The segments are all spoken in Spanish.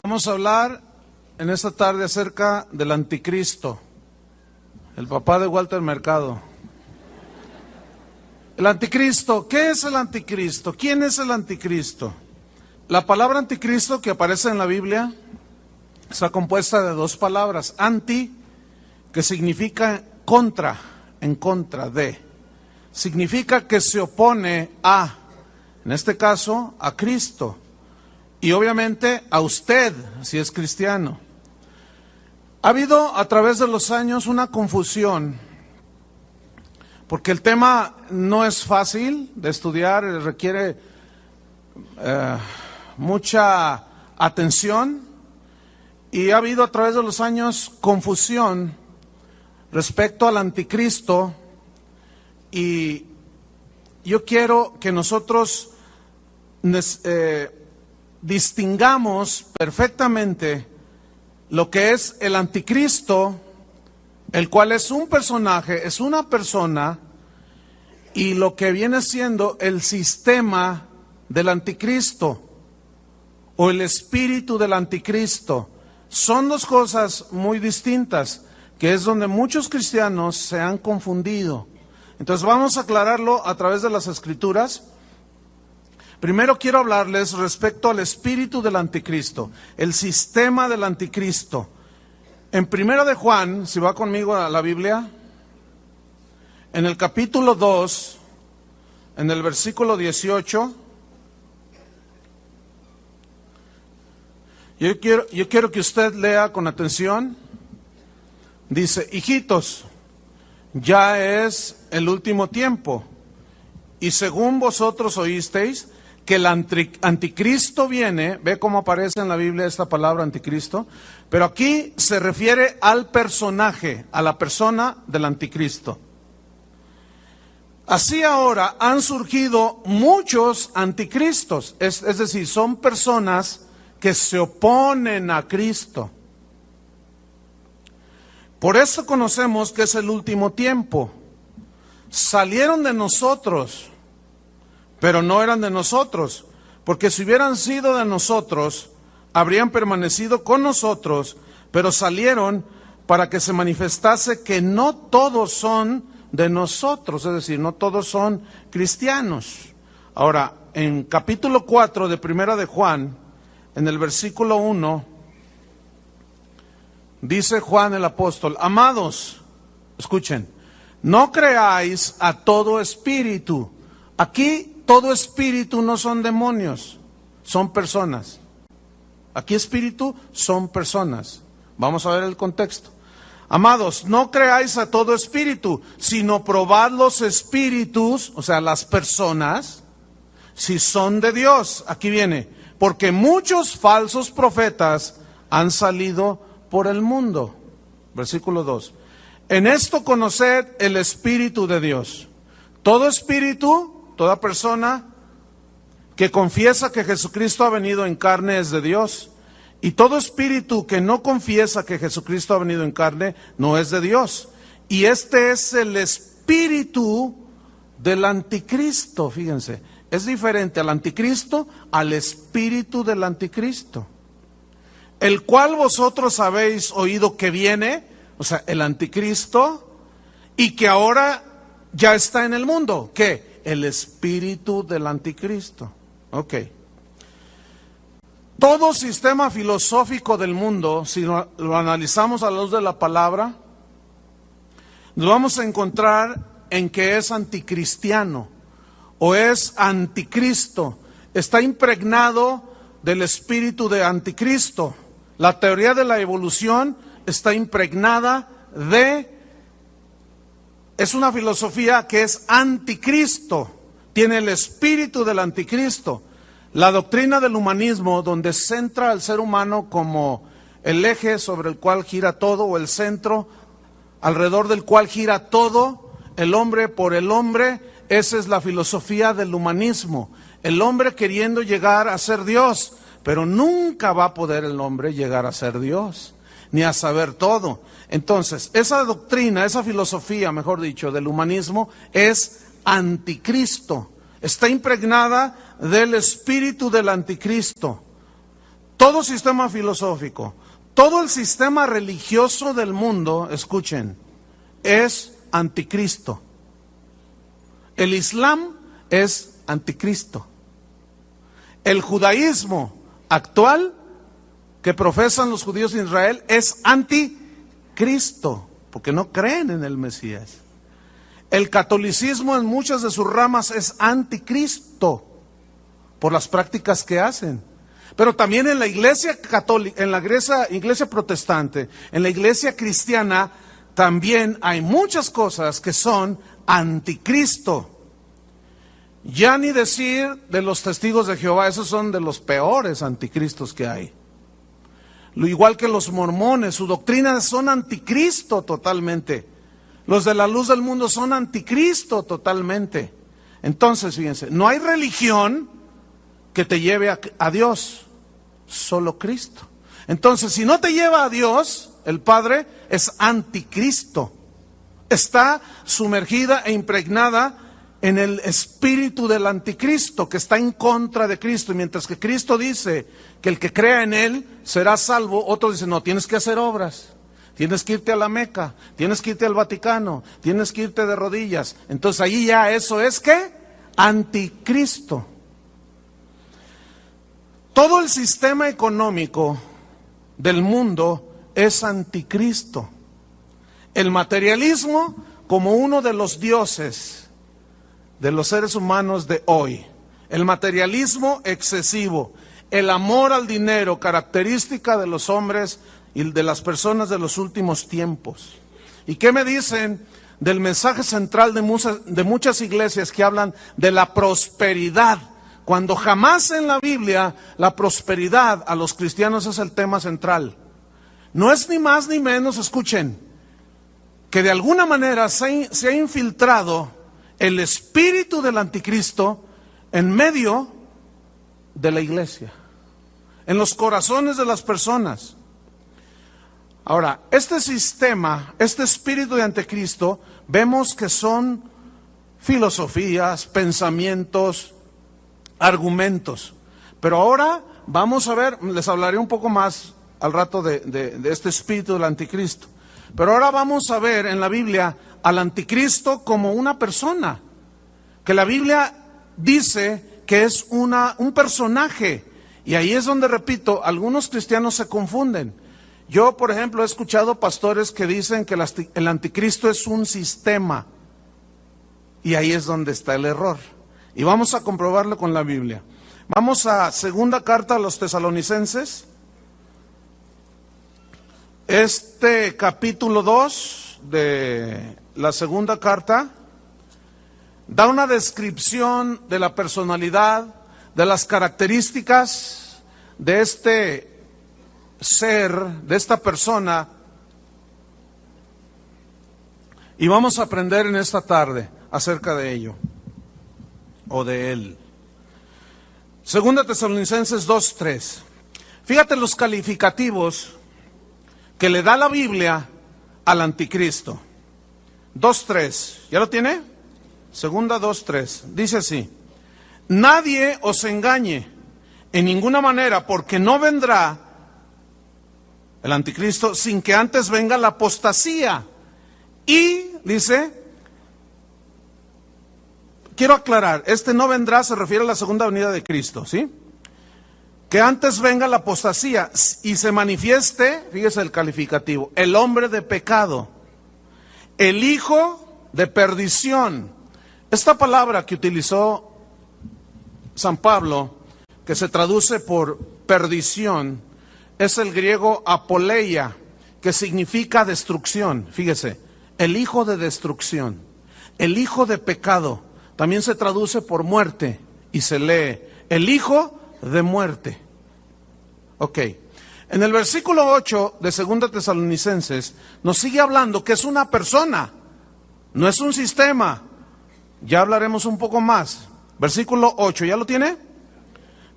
Vamos a hablar en esta tarde acerca del anticristo, el papá de Walter Mercado. El anticristo, ¿qué es el anticristo? ¿Quién es el anticristo? La palabra anticristo que aparece en la Biblia está compuesta de dos palabras. Anti, que significa contra, en contra de. Significa que se opone a, en este caso, a Cristo. Y obviamente a usted, si es cristiano. Ha habido a través de los años una confusión, porque el tema no es fácil de estudiar, requiere mucha atención, y ha habido a través de los años confusión respecto al anticristo, y yo quiero que nosotros distingamos perfectamente lo que es el anticristo, el cual es un personaje, es una persona, y lo que viene siendo el sistema del anticristo o el espíritu del anticristo. Son dos cosas muy distintas, que es donde muchos cristianos se han confundido. Entonces vamos a aclararlo a través de las Escrituras. Primero quiero hablarles respecto al espíritu del anticristo, el sistema del anticristo. En 1 de Juan, si va conmigo a la Biblia, en el capítulo 2, en el versículo 18, yo quiero que usted lea con atención. Dice: hijitos, ya es el último tiempo, y según vosotros oísteis que el anticristo viene. Ve cómo aparece en la Biblia esta palabra anticristo, pero aquí se refiere al personaje, a la persona del anticristo. Así ahora han surgido muchos anticristos, es decir, son personas que se oponen a Cristo. Por eso conocemos que es el último tiempo. Salieron de nosotros, pero no eran de nosotros, porque si hubieran sido de nosotros, habrían permanecido con nosotros, pero salieron para que se manifestase que no todos son de nosotros, es decir, no todos son cristianos. Ahora, en capítulo 4 de 1 de Juan, en el versículo 1, dice Juan el apóstol: amados, escuchen, no creáis a todo espíritu. Aquí todo espíritu no son demonios, son personas. Aquí espíritu son personas. Vamos a ver el contexto. Amados, no creáis a todo espíritu, sino probad los espíritus, o sea, las personas, si son de Dios. Aquí viene: porque muchos falsos profetas han salido por el mundo. Versículo 2. En esto conoced el Espíritu de Dios. Todo espíritu, toda persona que confiesa que Jesucristo ha venido en carne es de Dios. Y todo espíritu que no confiesa que Jesucristo ha venido en carne no es de Dios. Y este es el espíritu del anticristo. Fíjense, es diferente al anticristo al espíritu del anticristo, el cual vosotros habéis oído que viene, o sea, el anticristo, y que ahora ya está en el mundo. ¿Qué? El espíritu del anticristo. Ok. Todo sistema filosófico del mundo, si lo analizamos a la luz de la palabra, nos vamos a encontrar en que es anticristiano o es anticristo. Está impregnado del espíritu de anticristo. La teoría de la evolución está impregnada es una filosofía que es anticristo, tiene el espíritu del anticristo. La doctrina del humanismo, donde centra al ser humano como el eje sobre el cual gira todo, o el centro alrededor del cual gira todo, el hombre por el hombre, esa es la filosofía del humanismo. El hombre queriendo llegar a ser Dios, pero nunca va a poder el hombre llegar a ser Dios, ni a saber todo. Entonces, esa doctrina, esa filosofía, mejor dicho, del humanismo es anticristo. Está impregnada del espíritu del anticristo. todo sistema filosófico, todo el sistema religioso del mundo, escuchen, es anticristo. El Islam es anticristo. El judaísmo actual que profesan los judíos de Israel es anticristo, porque no creen en el Mesías. El catolicismo en muchas de sus ramas es anticristo por las prácticas que hacen. Pero también en la iglesia católica, en la iglesia protestante, en la iglesia cristiana, también hay muchas cosas que son anticristo. Ya ni decir de los testigos de Jehová, esos son de los peores anticristos que hay. Lo igual que los mormones, su doctrina son anticristo totalmente. Los de la luz del mundo son anticristo totalmente. Entonces, fíjense, no hay religión que te lleve a Dios, solo Cristo. Entonces, si no te lleva a Dios, el Padre es anticristo. Está sumergida e impregnada en el espíritu del anticristo, que está en contra de Cristo. Y mientras que Cristo dice que el que crea en Él será salvo, otros dicen, no, tienes que hacer obras. Tienes que irte a la Meca, tienes que irte al Vaticano, tienes que irte de rodillas. Entonces ahí ya eso es ¿qué? Anticristo. Todo el sistema económico del mundo es anticristo. El materialismo como uno de los dioses de los seres humanos de hoy. El materialismo excesivo, el amor al dinero, característica de los hombres y de las personas de los últimos tiempos. ¿Y qué me dicen del mensaje central de muchas iglesias que hablan de la prosperidad? Cuando jamás en la Biblia la prosperidad a los cristianos es el tema central. No es ni más ni menos, escuchen, que de alguna manera se ha infiltrado el espíritu del anticristo en medio de la iglesia, en los corazones de las personas. Ahora, este sistema, este espíritu de anticristo, vemos que son filosofías, pensamientos, argumentos. Pero ahora vamos a ver, les hablaré un poco más al rato de este espíritu del anticristo. Pero ahora vamos a ver en la Biblia al anticristo como una persona, que la Biblia dice que es un personaje. Y ahí es donde, repito, algunos cristianos se confunden. Yo, por ejemplo, he escuchado pastores que dicen que el anticristo es un sistema. Y ahí es donde está el error. Y vamos a comprobarlo con la Biblia. Vamos a segunda carta a los Tesalonicenses. Este capítulo 2 de la segunda carta da una descripción de la personalidad, de las características de este ser, de esta persona. Y vamos a aprender en esta tarde acerca de ello, o de él. Segunda Tesalonicenses 2:3. Fíjate los calificativos que le da la Biblia al anticristo. 2:3. ¿Ya lo tiene? Segunda 2:3. Dice así: nadie os engañe en ninguna manera, porque no vendrá el anticristo sin que antes venga la apostasía. Y dice, quiero aclarar, este no vendrá se refiere a la segunda venida de Cristo, ¿sí? Que antes venga la apostasía y se manifieste, fíjese el calificativo, el hombre de pecado, el hijo de perdición. Esta palabra que utilizó San Pablo, que se traduce por perdición, es el griego apoleia, que significa destrucción. Fíjese, el hijo de destrucción, el hijo de pecado, también se traduce por muerte y se lee el hijo de muerte. Ok, en el versículo 8 de Segunda Tesalonicenses nos sigue hablando que es una persona, no es un sistema. Ya hablaremos un poco más. Versículo 8, ¿ya lo tiene?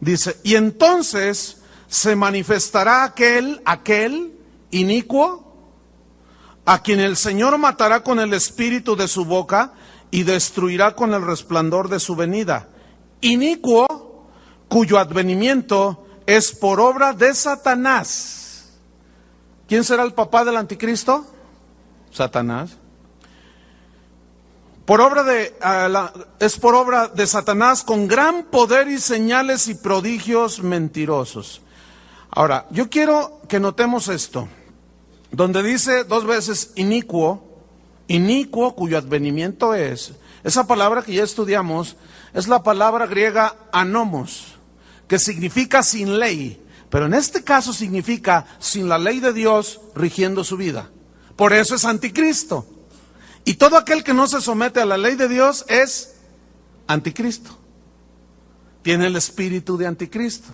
Dice, y entonces se manifestará aquel inicuo, a quien el Señor matará con el espíritu de su boca y destruirá con el resplandor de su venida. Inicuo, cuyo advenimiento es por obra de Satanás. ¿Quién será el papá del anticristo? Satanás. Es por obra de Satanás con gran poder y señales y prodigios mentirosos. Ahora, yo quiero que notemos esto, donde dice 2 veces inicuo, cuyo advenimiento es, esa palabra que ya estudiamos, es la palabra griega anomos, que significa sin ley, pero en este caso significa sin la ley de Dios rigiendo su vida. Por eso es anticristo. Y todo aquel que no se somete a la ley de Dios es anticristo. Tiene el espíritu de anticristo.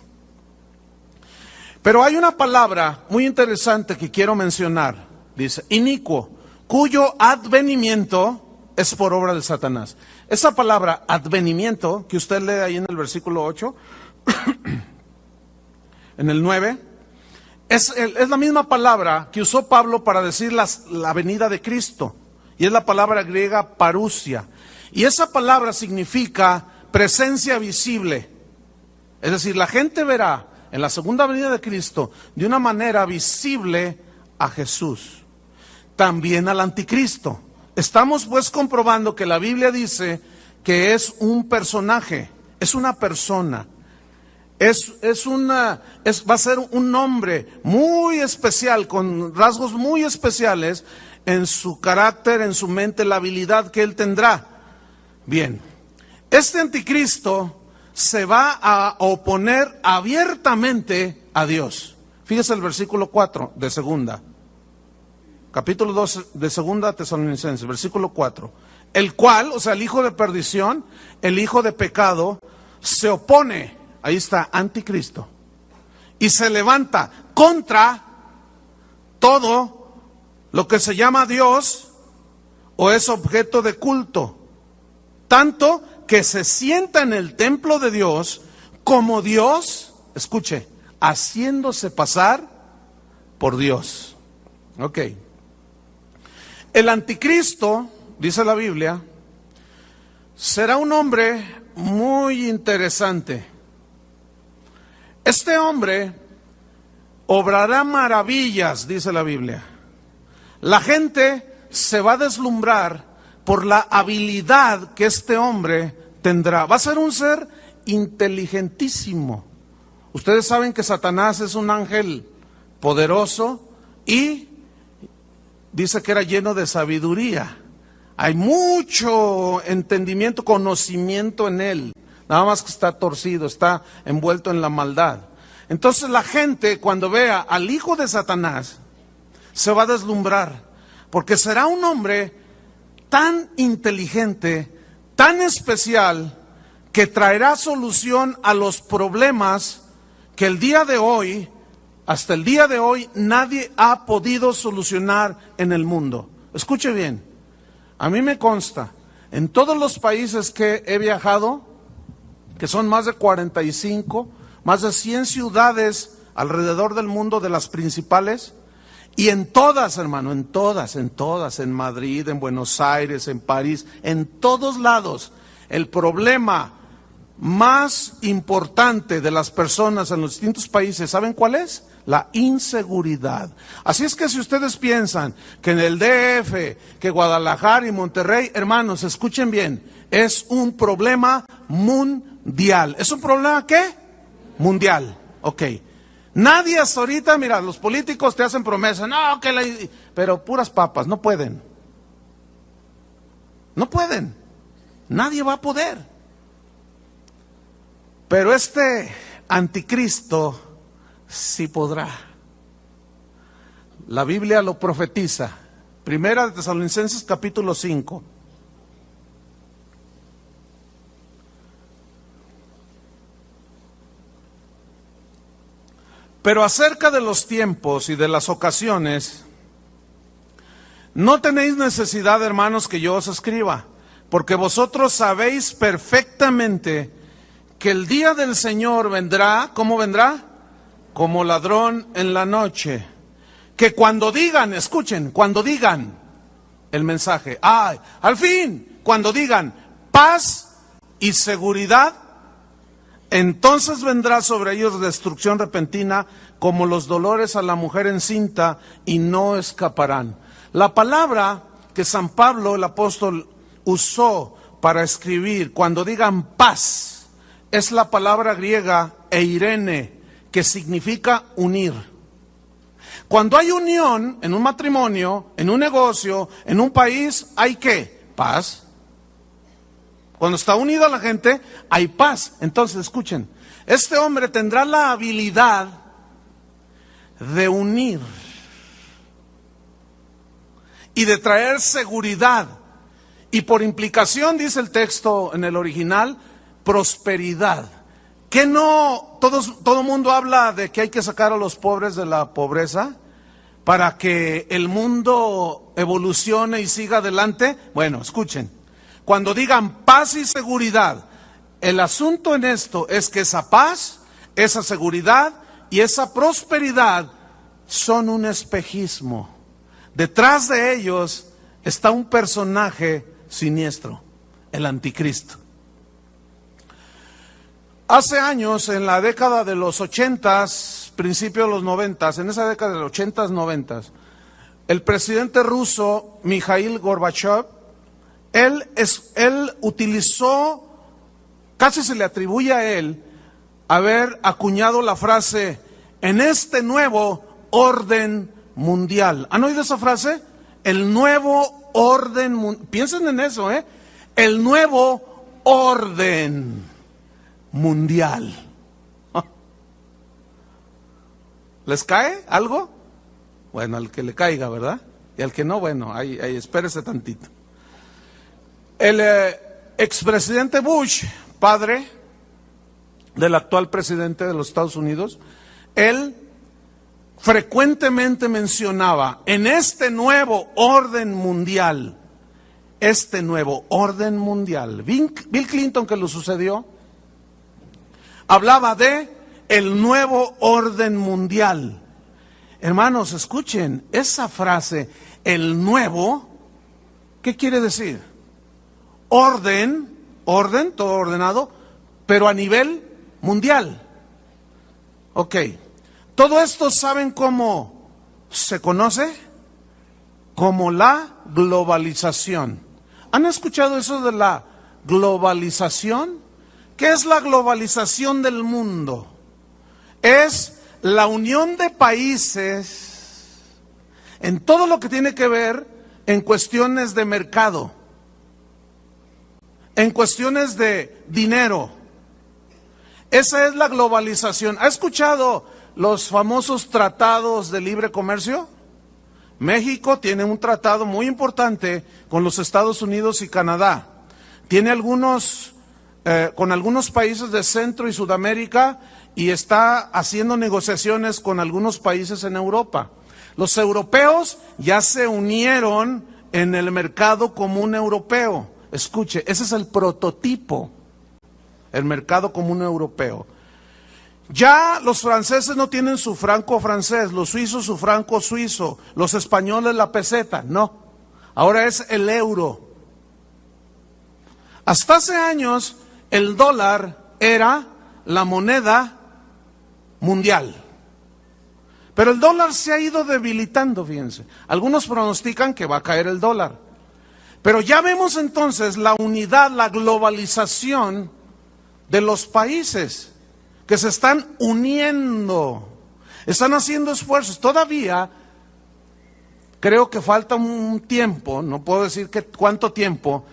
Pero hay una palabra muy interesante que quiero mencionar. Dice, inicuo, cuyo advenimiento es por obra de Satanás. Esa palabra advenimiento, que usted lee ahí en el versículo 8, en el 9, es la misma palabra que usó Pablo para decir la venida de Cristo. Y es la palabra griega parousia. Y esa palabra significa presencia visible. Es decir, la gente verá en la segunda venida de Cristo de una manera visible a Jesús. También al anticristo. Estamos pues comprobando que la Biblia dice que es un personaje, es una persona. Va a ser un hombre muy especial, con rasgos muy especiales en su carácter, en su mente, la habilidad que él tendrá. Bien, este anticristo se va a oponer abiertamente a Dios. Fíjese el versículo 4 de segunda, capítulo 2 de segunda Tesalonicenses, versículo 4. El cual, o sea, el hijo de perdición, el hijo de pecado, se opone, ahí está, anticristo, y se levanta contra todo lo que se llama Dios o es objeto de culto, tanto que se sienta en el templo de Dios como Dios, escuche, haciéndose pasar por Dios. Ok. El anticristo, dice la Biblia, será un hombre muy interesante. Este hombre obrará maravillas, dice la Biblia. La gente se va a deslumbrar por la habilidad que este hombre tendrá. Va a ser un ser inteligentísimo. Ustedes saben que Satanás es un ángel poderoso y dice que era lleno de sabiduría. Hay mucho entendimiento, conocimiento en él. Nada más que está torcido, está envuelto en la maldad. Entonces la gente, cuando vea al hijo de Satanás, se va a deslumbrar, porque será un hombre tan inteligente, tan especial, que traerá solución a los problemas que el día de hoy, hasta el día de hoy, nadie ha podido solucionar en el mundo. Escuche bien, a mí me consta, en todos los países que he viajado, que son más de 45, más de 100 ciudades alrededor del mundo, de las principales, y en todas, hermano, en todas, en Madrid, en Buenos Aires, en París, en todos lados, el problema más importante de las personas en los distintos países, ¿saben cuál es? La inseguridad. Así es que si ustedes piensan que en el DF, que Guadalajara y Monterrey, hermanos, escuchen bien, es un problema mundial. ¿Es un problema qué? Mundial. Ok. Nadie hasta ahorita, mira, los políticos te hacen promesas, no, pero puras papas, no pueden. No pueden. Nadie va a poder. Pero este anticristo sí podrá. La Biblia lo profetiza. Primera de Tesalonicenses capítulo 5. Pero acerca de los tiempos y de las ocasiones, no tenéis necesidad, hermanos, que yo os escriba, porque vosotros sabéis perfectamente que el día del Señor vendrá, ¿cómo vendrá? Como ladrón en la noche. Que cuando digan, escuchen, cuando digan el mensaje, al fin, cuando digan paz y seguridad, Entonces vendrá sobre ellos destrucción repentina como los dolores a la mujer encinta y no escaparán. La palabra que San Pablo, el apóstol, usó para escribir cuando digan paz es la palabra griega eirene, que significa unir. Cuando hay unión en un matrimonio, en un negocio, en un país, ¿hay qué? Paz. Cuando está unida la gente, hay paz. Entonces, escuchen, este hombre tendrá la habilidad de unir y de traer seguridad. Y por implicación, dice el texto en el original, prosperidad. ¿Que no todo mundo habla de que hay que sacar a los pobres de la pobreza para que el mundo evolucione y siga adelante? Bueno, escuchen, cuando digan paz y seguridad, el asunto en esto es que esa paz, esa seguridad y esa prosperidad son un espejismo. Detrás de ellos está un personaje siniestro, el anticristo. Hace años, en la década de los 80s, principios de los 90s, en esa década de los 80s, 90s, el presidente ruso, Mikhail Gorbachev, él utilizó, casi se le atribuye a él, haber acuñado la frase, en este nuevo orden mundial. ¿Han oído esa frase? El nuevo orden mundial. Piensen en eso, el nuevo orden mundial. ¿Les cae algo? Bueno, al que le caiga, ¿verdad? Y al que no, bueno, ahí espérese tantito. El expresidente Bush, padre del actual presidente de los Estados Unidos, él frecuentemente mencionaba, en este nuevo orden mundial, Bill Clinton, que lo sucedió, hablaba de el nuevo orden mundial. Hermanos, escuchen, esa frase, el nuevo, ¿qué quiere decir? Orden, todo ordenado, pero a nivel mundial. Ok, todo esto, ¿saben cómo se conoce? Como la globalización. ¿Han escuchado eso de la globalización? ¿Qué es la globalización del mundo? Es la unión de países en todo lo que tiene que ver en cuestiones de mercado, en cuestiones de dinero. Esa es la globalización. ¿Ha escuchado los famosos tratados de libre comercio? México tiene un tratado muy importante con los Estados Unidos y Canadá. Tiene con algunos países de Centro y Sudamérica y está haciendo negociaciones con algunos países en Europa. Los europeos ya se unieron en el mercado común europeo. Escuche, ese es el prototipo, el mercado común europeo. Ya los franceses no tienen su franco francés, los suizos su franco suizo, los españoles la peseta, no. Ahora es el euro. Hasta hace años el dólar era la moneda mundial. Pero el dólar se ha ido debilitando, fíjense. Algunos pronostican que va a caer el dólar. Pero ya vemos entonces la unidad, la globalización de los países que se están uniendo, están haciendo esfuerzos. Todavía creo que falta un tiempo, no puedo decir cuánto tiempo,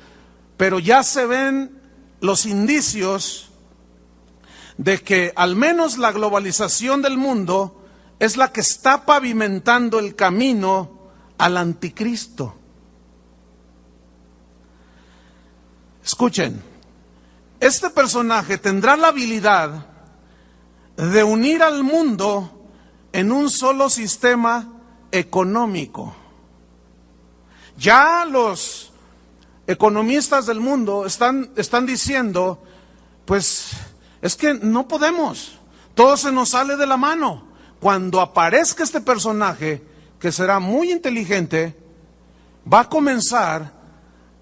pero ya se ven los indicios de que al menos la globalización del mundo es la que está pavimentando el camino al anticristo. Escuchen, este personaje tendrá la habilidad de unir al mundo en un solo sistema económico. Ya los economistas del mundo están diciendo, pues es que no podemos, todo se nos sale de la mano. Cuando aparezca este personaje, que será muy inteligente, va a comenzar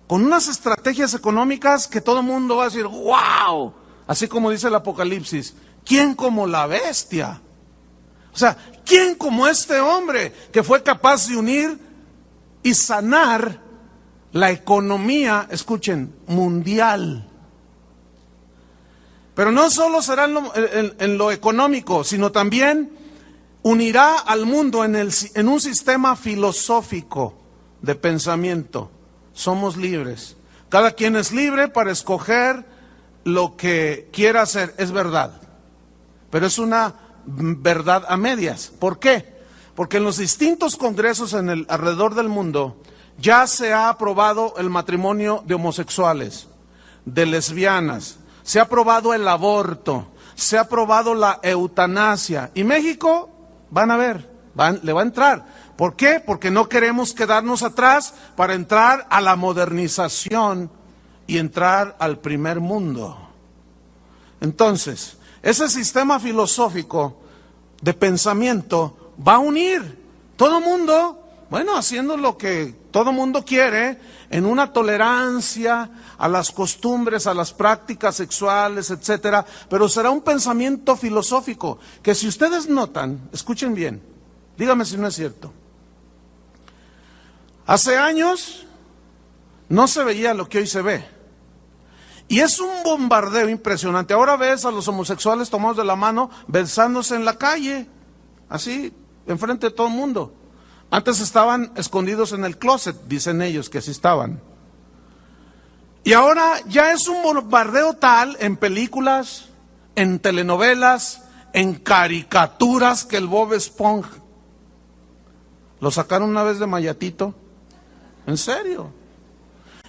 con unas estrategias económicas que todo el mundo va a decir, wow, Así como dice el Apocalipsis, ¿quién como la bestia? O sea, ¿quién como este hombre que fue capaz de unir y sanar la economía, escuchen, mundial? Pero no solo será en lo económico, sino también unirá al mundo en un sistema filosófico de pensamiento. Somos libres. Cada quien es libre para escoger lo que quiera hacer. Es verdad. Pero es una verdad a medias. ¿Por qué? Porque en los distintos congresos alrededor del mundo ya se ha aprobado el matrimonio de homosexuales, de lesbianas, se ha aprobado el aborto, se ha aprobado la eutanasia. Y México, van a ver, le va a entrar. ¿Por qué? Porque no queremos quedarnos atrás para entrar a la modernización y entrar al primer mundo. Entonces, ese sistema filosófico de pensamiento va a unir todo mundo, bueno, haciendo lo que todo mundo quiere, en una tolerancia a las costumbres, a las prácticas sexuales, etcétera, pero será un pensamiento filosófico que, si ustedes notan, escuchen bien, díganme si no es cierto. Hace años no se veía lo que hoy se ve. Y es un bombardeo impresionante. Ahora ves a los homosexuales tomados de la mano, besándose en la calle, así, enfrente de todo el mundo. Antes estaban escondidos en el closet, dicen ellos que así estaban. Y ahora ya es un bombardeo tal en películas, en telenovelas, en caricaturas, que el Bob Esponja lo sacaron una vez de Mayatito. ¿En serio?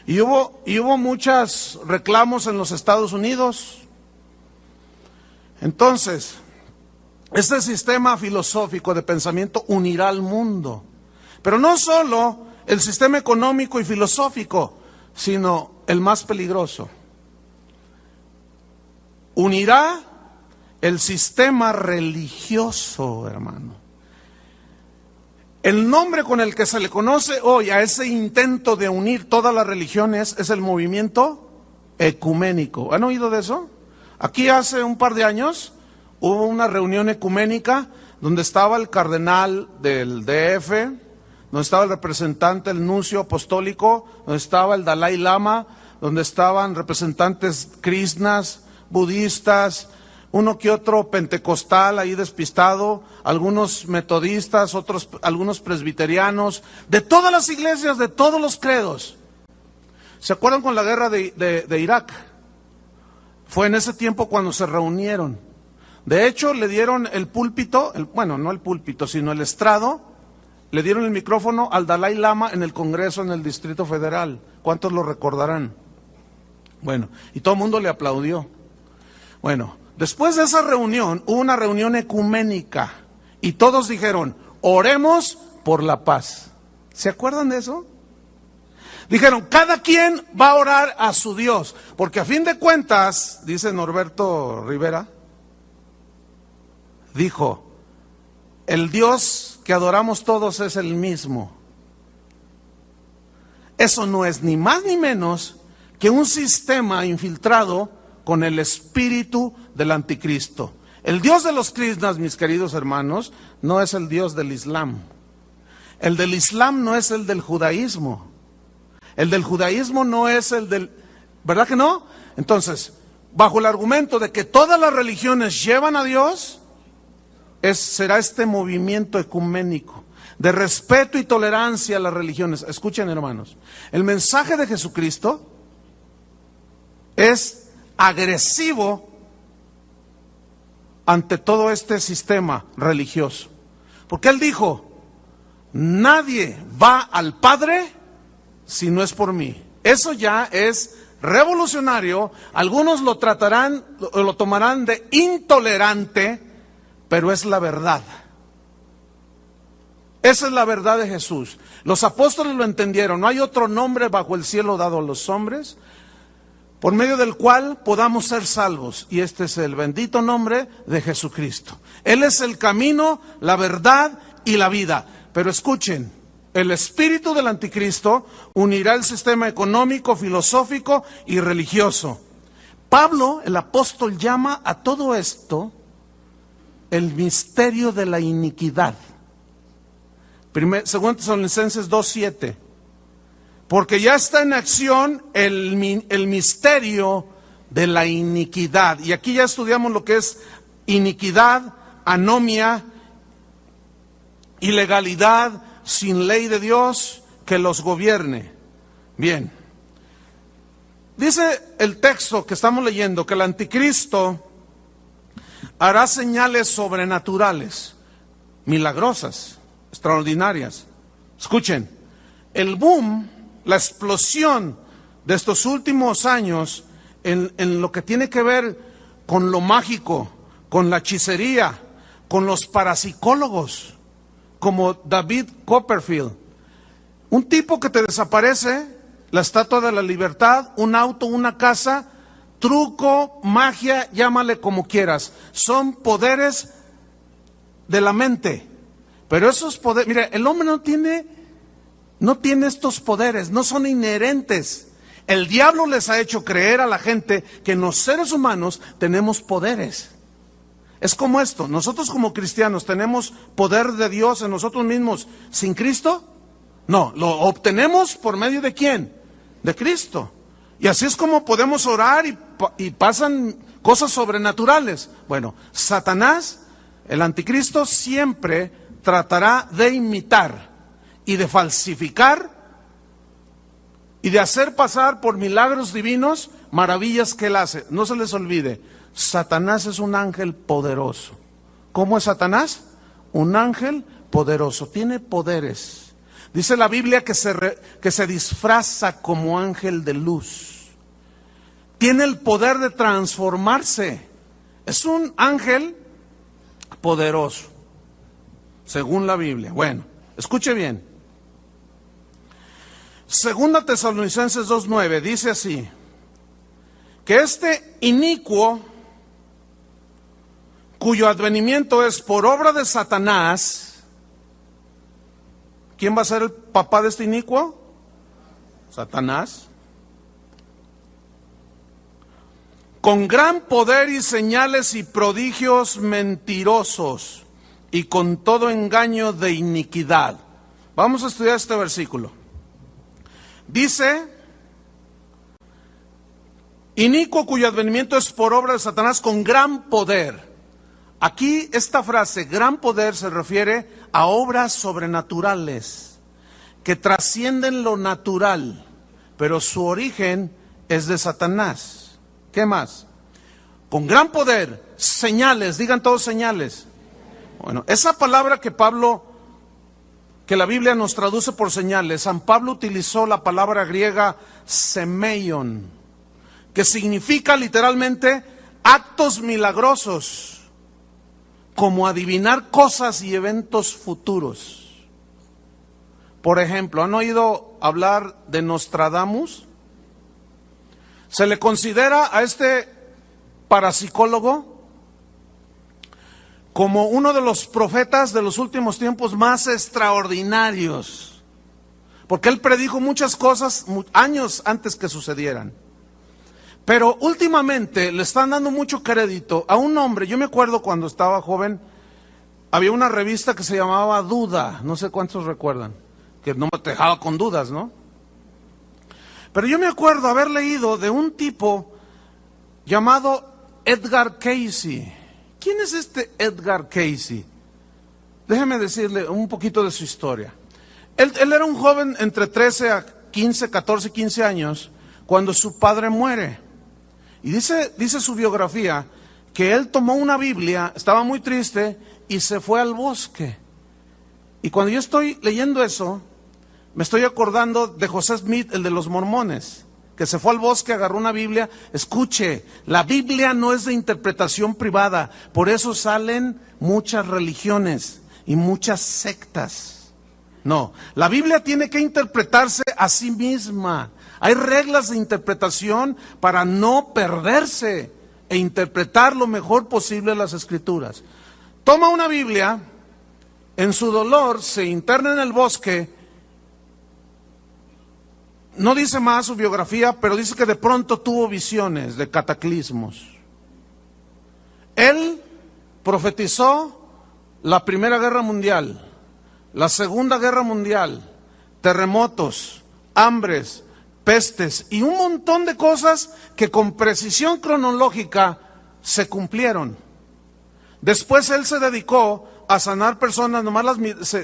Y hubo muchos reclamos en los Estados Unidos. Entonces, este sistema filosófico de pensamiento unirá al mundo. Pero no solo el sistema económico y filosófico, sino el más peligroso. Unirá el sistema religioso, hermano. El nombre con el que se le conoce hoy a ese intento de unir todas las religiones es el movimiento ecuménico. ¿Han oído de eso? Aquí hace un par de años hubo una reunión ecuménica donde estaba el cardenal del DF, donde estaba el representante, el nuncio apostólico, donde estaba el Dalai Lama, donde estaban representantes krishnas, budistas, uno que otro pentecostal ahí despistado, algunos metodistas, algunos presbiterianos, de todas las iglesias, de todos los credos. ¿Se acuerdan con la guerra de Irak? Fue en ese tiempo cuando se reunieron. De hecho, le dieron el púlpito, bueno, no el púlpito, sino el estrado, le dieron el micrófono al Dalai Lama en el Congreso en el Distrito Federal. ¿Cuántos lo recordarán? Bueno, y todo el mundo le aplaudió. Bueno, después de esa reunión, hubo una reunión ecuménica y todos dijeron, oremos por la paz. ¿Se acuerdan de eso? Dijeron, cada quien va a orar a su Dios, porque a fin de cuentas, dice Norberto Rivera, dijo, el Dios que adoramos todos es el mismo. Eso no es ni más ni menos que un sistema infiltrado con el espíritu del anticristo. El Dios de los krishnas, mis queridos hermanos, no es el Dios del Islam. El del Islam no es el del judaísmo. El del judaísmo no es el del... ¿Verdad que no? Entonces, bajo el argumento de que todas las religiones llevan a Dios, será este movimiento ecuménico de respeto y tolerancia a las religiones. Escuchen, hermanos, el mensaje de Jesucristo es agresivo ante todo este sistema religioso. Porque Él dijo, nadie va al Padre si no es por mí. Eso ya es revolucionario. Algunos lo tratarán, lo tomarán de intolerante, pero es la verdad. Esa es la verdad de Jesús. Los apóstoles lo entendieron. No hay otro nombre bajo el cielo dado a los hombres por medio del cual podamos ser salvos. Y este es el bendito nombre de Jesucristo. Él es el camino, la verdad y la vida. Pero escuchen, el espíritu del anticristo unirá el sistema económico, filosófico y religioso. Pablo, el apóstol, llama a todo esto el misterio de la iniquidad. Segundo Tesalonicenses 2:7. Porque ya está en acción el misterio de la iniquidad. Y aquí ya estudiamos lo que es iniquidad, anomia, ilegalidad, sin ley de Dios que los gobierne. Bien. Dice el texto que estamos leyendo que el anticristo hará señales sobrenaturales, milagrosas, extraordinarias. Escuchen, el boom, la explosión de estos últimos años en lo que tiene que ver con lo mágico, con la hechicería, con los parapsicólogos, como David Copperfield, un tipo que te desaparece, la Estatua de la Libertad, un auto, una casa, truco, magia, llámale como quieras, son poderes de la mente. Pero esos poderes, mire, el hombre no tiene estos poderes, no son inherentes. El diablo les ha hecho creer a la gente que los seres humanos tenemos poderes. Es como esto, nosotros como cristianos tenemos poder de Dios en nosotros mismos sin Cristo. No, lo obtenemos por medio de ¿quién? De Cristo. Y así es como podemos orar y pasan cosas sobrenaturales. Bueno, Satanás, el anticristo, siempre tratará de imitar y de falsificar y de hacer pasar por milagros divinos maravillas que él hace. No se les olvide, Satanás es un ángel poderoso. ¿Cómo es Satanás? Un ángel poderoso, tiene poderes. Dice la Biblia que se disfraza como ángel de luz. Tiene el poder de transformarse. Es un ángel poderoso, según la Biblia. Bueno, escuche bien. Segunda Tesalonicenses 2:9 dice así, que este inicuo, cuyo advenimiento es por obra de Satanás. ¿Quién va a ser el papá de este inicuo? Satanás. Con gran poder y señales y prodigios mentirosos y con todo engaño de iniquidad. Vamos a estudiar este versículo. Dice, inicuo cuyo advenimiento es por obra de Satanás con gran poder. Aquí esta frase, gran poder, se refiere a obras sobrenaturales que trascienden lo natural, pero su origen es de Satanás. ¿Qué más? Con gran poder, señales, digan todos señales. Bueno, esa palabra que la Biblia nos traduce por señales, San Pablo utilizó la palabra griega semeion, que significa literalmente actos milagrosos, como adivinar cosas y eventos futuros. Por ejemplo, ¿han oído hablar de Nostradamus? Se le considera a este parapsicólogo como uno de los profetas de los últimos tiempos más extraordinarios, porque él predijo muchas cosas años antes que sucedieran. Pero últimamente le están dando mucho crédito a un hombre. Yo me acuerdo cuando estaba joven, había una revista que se llamaba Duda, no sé cuántos recuerdan, que no me dejaba con dudas, ¿no? Pero yo me acuerdo haber leído de un tipo llamado Edgar Cayce. ¿Quién es este Edgar Cayce? Déjeme decirle un poquito de su historia. Él era un joven entre 13 a 15, 14, 15 años, cuando su padre muere. Y dice su biografía que él tomó una Biblia, estaba muy triste y se fue al bosque. Y cuando yo estoy leyendo eso, me estoy acordando de José Smith, el de los mormones, que se fue al bosque, agarró una Biblia. Escuche, la Biblia no es de interpretación privada, por eso salen muchas religiones y muchas sectas. No, la Biblia tiene que interpretarse a sí misma. Hay reglas de interpretación para no perderse e interpretar lo mejor posible las Escrituras. Toma una Biblia, en su dolor se interna en el bosque no dice más su biografía, pero dice que de pronto tuvo visiones de cataclismos. Él profetizó la Primera Guerra Mundial, la Segunda Guerra Mundial, terremotos, hambres, pestes y un montón de cosas que con precisión cronológica se cumplieron. Después él se dedicó a sanar personas,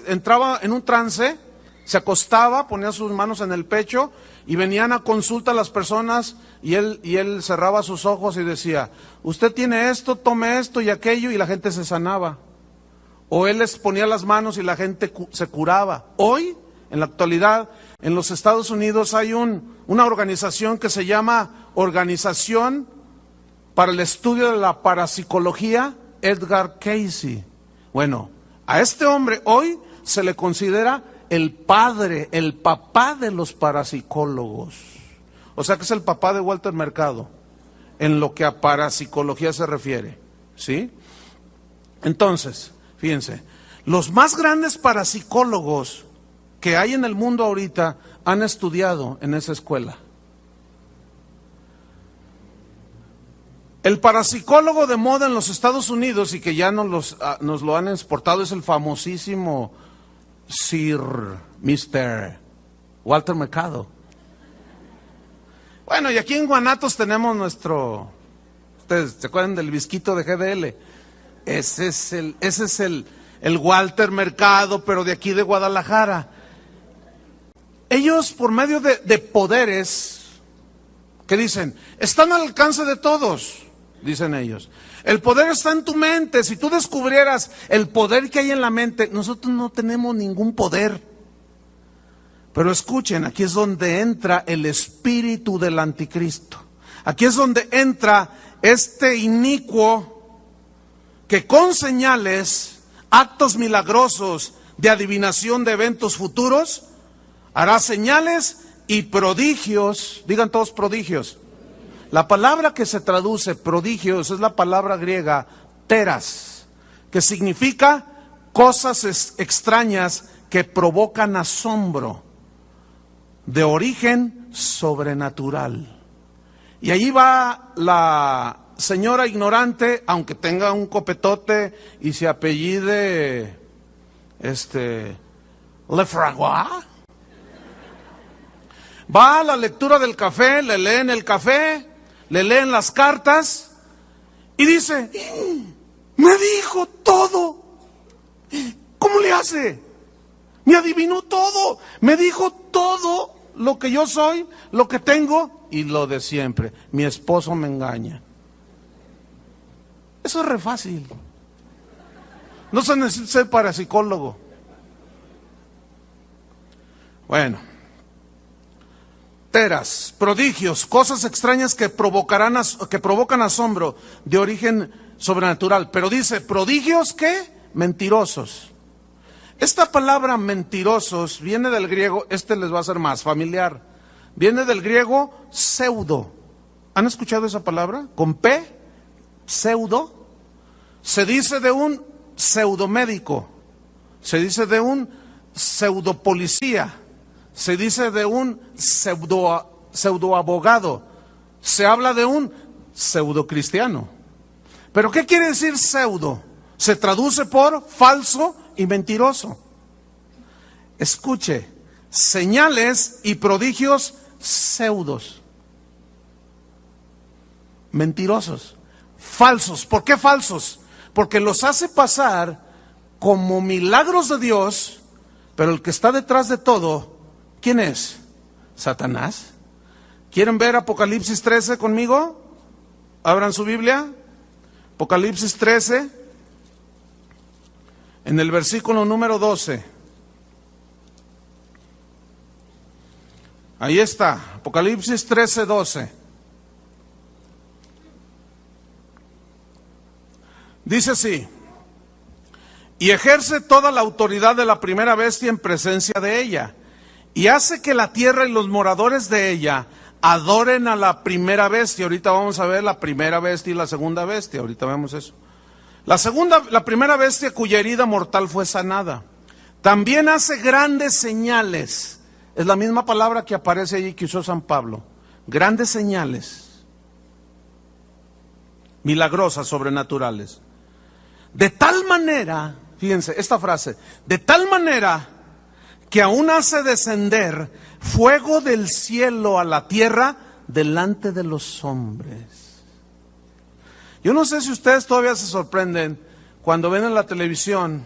entraba en un trance, se acostaba, ponía sus manos en el pecho y venían a consulta las personas y él cerraba sus ojos y decía, usted tiene esto, tome esto y aquello, y la gente se sanaba. O él les ponía las manos y la gente se curaba. Hoy, en la actualidad, en los Estados Unidos hay una organización que se llama Organización para el Estudio de la Parapsicología, Edgar Cayce. Bueno, a este hombre hoy se le considera el papá de los parapsicólogos. O sea que es el papá de Walter Mercado, en lo que a parapsicología se refiere, ¿sí? Entonces, fíjense, los más grandes parapsicólogos que hay en el mundo ahorita han estudiado en esa escuela. El parapsicólogo de moda en los Estados Unidos, y que ya nos lo han exportado, es el famosísimo Sir Mr. Walter Mercado. Bueno, y aquí en Guanatos tenemos ustedes se acuerdan del Visquito de GDL. Ese es el Walter Mercado, pero de aquí de Guadalajara. Ellos, por medio de poderes que dicen, están al alcance de todos, dicen ellos. El poder está en tu mente. Si tú descubrieras el poder que hay en la mente, nosotros no tenemos ningún poder. Pero escuchen, aquí es donde entra el espíritu del anticristo. Aquí es donde entra este inicuo que con señales, actos milagrosos de adivinación de eventos futuros, hará señales y prodigios. Digan todos prodigios. La palabra que se traduce prodigios es la palabra griega teras, que significa cosas extrañas que provocan asombro, de origen sobrenatural. Y allí va la señora ignorante, aunque tenga un copetote y se apellide Lefragois. Va a la lectura del café, le leen el café, le leen las cartas y dice, me dijo todo. ¿Cómo le hace? Me adivinó todo, me dijo todo lo que yo soy, lo que tengo y lo de siempre. Mi esposo me engaña. Eso es re fácil. No se necesita ser parapsicólogo. Bueno. Teras, prodigios, cosas extrañas que provocan asombro de origen sobrenatural. Pero dice, ¿prodigios qué? Mentirosos. Esta palabra mentirosos viene del griego, les va a ser más familiar. Viene del griego pseudo. ¿Han escuchado esa palabra? Con P, pseudo. Se dice de un pseudomédico, se dice de un pseudopolicía, se dice de un pseudoabogado, se habla de un pseudocristiano. ¿Pero qué quiere decir pseudo? Se traduce por falso y mentiroso. Escuche, señales y prodigios pseudos, mentirosos, falsos. ¿Por qué falsos? Porque los hace pasar como milagros de Dios, pero el que está detrás de todo, ¿quién es? Satanás. ¿Quieren ver Apocalipsis 13 conmigo? Abran su Biblia. Apocalipsis 13, en el versículo número 12. Ahí está, Apocalipsis 13, 12. Dice así: y ejerce toda la autoridad de la primera bestia en presencia de ella, y hace que la tierra y los moradores de ella adoren a la primera bestia. Ahorita vamos a ver la primera bestia y la segunda bestia, ahorita vemos eso. La primera bestia cuya herida mortal fue sanada. También hace grandes señales es la misma palabra que aparece allí que usó San Pablo. Grandes señales, milagrosas, sobrenaturales. De tal manera, fíjense esta frase, de tal manera que aún hace descender fuego del cielo a la tierra delante de los hombres. Yo no sé si ustedes todavía se sorprenden cuando ven en la televisión.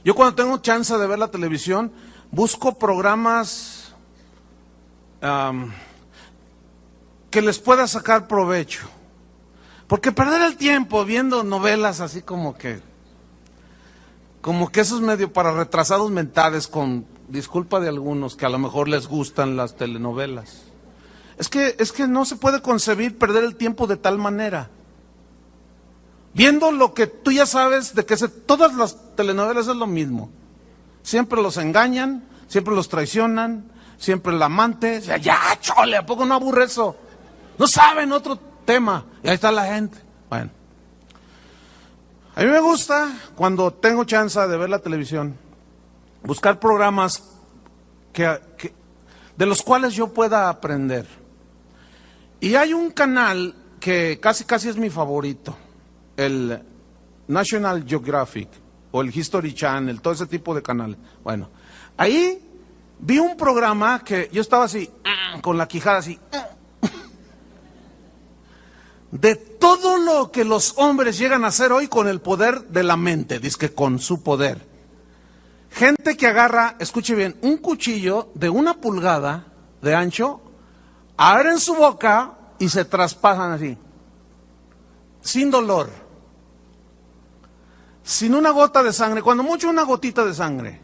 Yo cuando tengo chance de ver la televisión, busco programas que les pueda sacar provecho. Porque perder el tiempo viendo novelas así como que eso es medio para retrasados mentales, con disculpa de algunos que a lo mejor les gustan las telenovelas. Es que no se puede concebir perder el tiempo de tal manera. Viendo lo que tú ya sabes de que todas las telenovelas es lo mismo. Siempre los engañan, siempre los traicionan, siempre el amante. Ya, chole, ¿a poco no aburre eso? No saben otro tema. Y ahí está la gente. Bueno. A mí me gusta, cuando tengo chance de ver la televisión, buscar programas de los cuales yo pueda aprender. Y hay un canal que casi es mi favorito, el National Geographic o el History Channel, todo ese tipo de canales. Bueno, ahí vi un programa que yo estaba así, con la quijada así, de todo lo que los hombres llegan a hacer hoy con el poder de la mente, dizque con su poder. Gente que agarra, escuche bien, un cuchillo de 1 pulgada de ancho, abren su boca y se traspasan así, sin dolor, sin una gota de sangre, cuando mucho una gotita de sangre.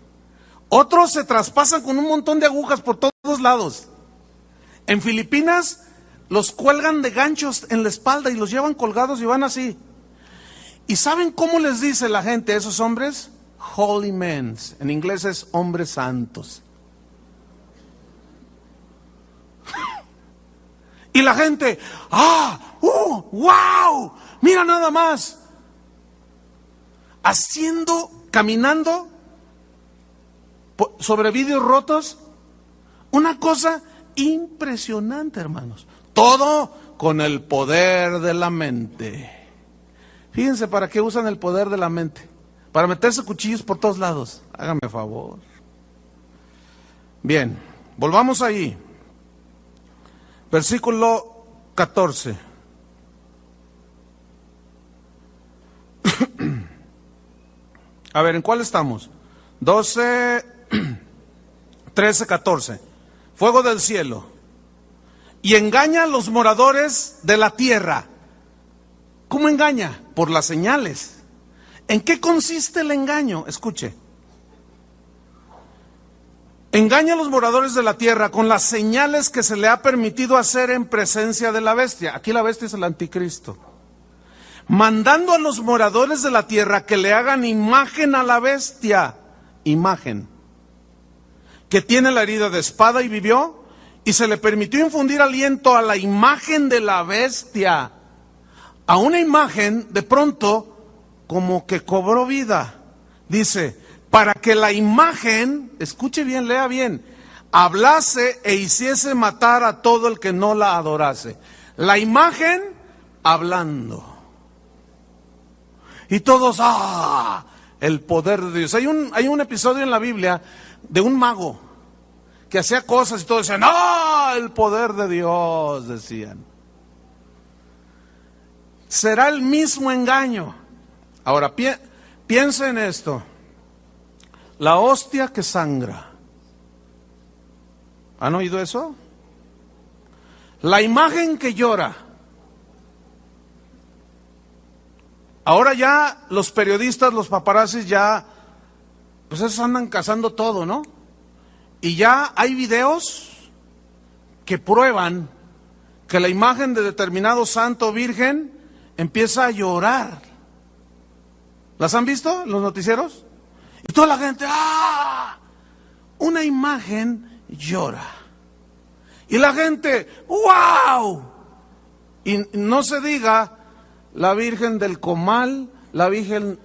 Otros se traspasan con un montón de agujas por todos lados. En Filipinas los cuelgan de ganchos en la espalda y los llevan colgados y van así. ¿Y saben cómo les dice la gente a esos hombres? Holy men. En inglés es hombres santos. Y la gente, wow, mira nada más. Caminando sobre vidrios rotos, una cosa impresionante, hermanos. Todo con el poder de la mente. Fíjense para qué usan el poder de la mente. Para meterse cuchillos por todos lados. Hágame favor. Bien, volvamos ahí. Versículo 14. A ver, ¿en cuál estamos? 12, 13, 14. Fuego del cielo. Y engaña a los moradores de la tierra. ¿Cómo engaña? Por las señales. ¿En qué consiste el engaño? Escuche. Engaña a los moradores de la tierra con las señales que se le ha permitido hacer en presencia de la bestia. Aquí la bestia es el anticristo. Mandando a los moradores de la tierra que le hagan imagen a la bestia. Imagen. Que tiene la herida de espada y vivió. Y se le permitió infundir aliento a la imagen de la bestia. A una imagen, de pronto, como que cobró vida. Dice, para que la imagen, escuche bien, lea bien, hablase e hiciese matar a todo el que no la adorase. La imagen, hablando. Y todos, el poder de Dios. Hay un episodio en la Biblia de un mago que hacía cosas y todos decían, el poder de Dios, decían. Será el mismo engaño. Ahora, piensa en esto. La hostia que sangra. ¿Han oído eso? La imagen que llora. Ahora ya los periodistas, los paparazzis ya, pues esos andan cazando todo, ¿no? Y ya hay videos que prueban que la imagen de determinado santo o virgen empieza a llorar. ¿Las han visto en los noticieros? Y toda la gente, una imagen llora. Y la gente, ¡wow! Y no se diga la Virgen del Comal, la Virgen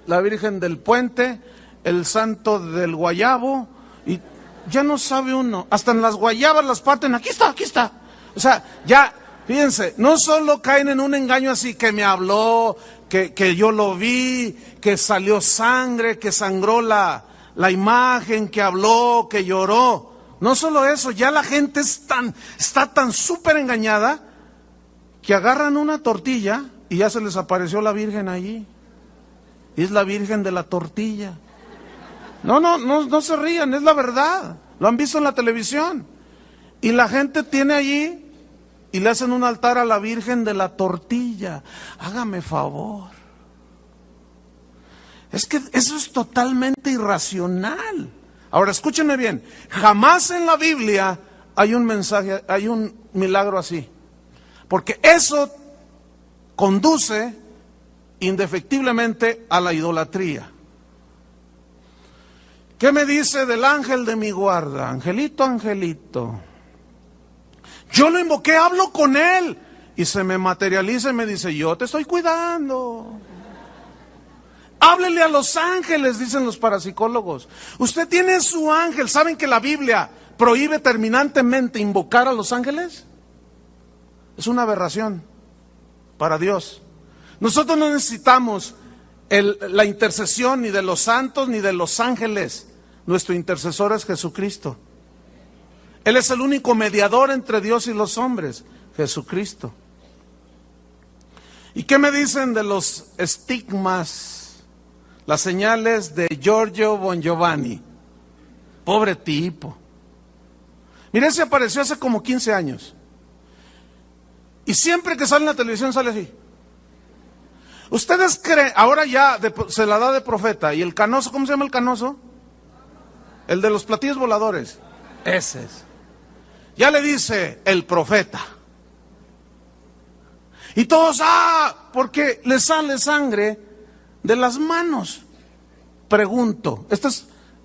del Puente, el Santo del Guayabo, y ya no sabe uno. Hasta en las guayabas las parten. Aquí está, aquí está. O sea, ya, fíjense, no solo caen en un engaño así que me habló, que yo lo vi, que salió sangre, que sangró la imagen, que habló, que lloró. No solo eso, ya la gente está tan súper engañada que agarran una tortilla y ya se les apareció la Virgen allí. Y es la Virgen de la tortilla. No se rían, es la verdad. Lo han visto en la televisión. Y la gente tiene allí y le hacen un altar a la Virgen de la tortilla. Hágame favor. Es que eso es totalmente irracional. Ahora escúchenme bien, jamás en la Biblia hay un mensaje, hay un milagro así. Porque eso conduce indefectiblemente a la idolatría. ¿Qué me dice del ángel de mi guarda? Angelito, angelito. Yo lo invoqué, hablo con él y se me materializa y me dice, yo te estoy cuidando. Háblele a los ángeles, dicen los parapsicólogos. Usted tiene su ángel. ¿Saben que la Biblia prohíbe terminantemente invocar a los ángeles? Es una aberración para Dios. Nosotros no necesitamos la intercesión ni de los santos ni de los ángeles. Nuestro intercesor es Jesucristo. Él es el único mediador entre Dios y los hombres, Jesucristo. ¿Y qué me dicen de los estigmas? Las señales de Giorgio Bon Giovanni. Pobre tipo. Mire, se apareció hace como 15 años. Y siempre que sale en la televisión sale así. ¿Ustedes creen? Ahora ya se la da de profeta. ¿Y el canoso? ¿Cómo se llama el canoso? El de los platillos voladores. Ese es. Ya le dice el profeta. Y todos, porque le sale sangre de las manos. Pregunto, esta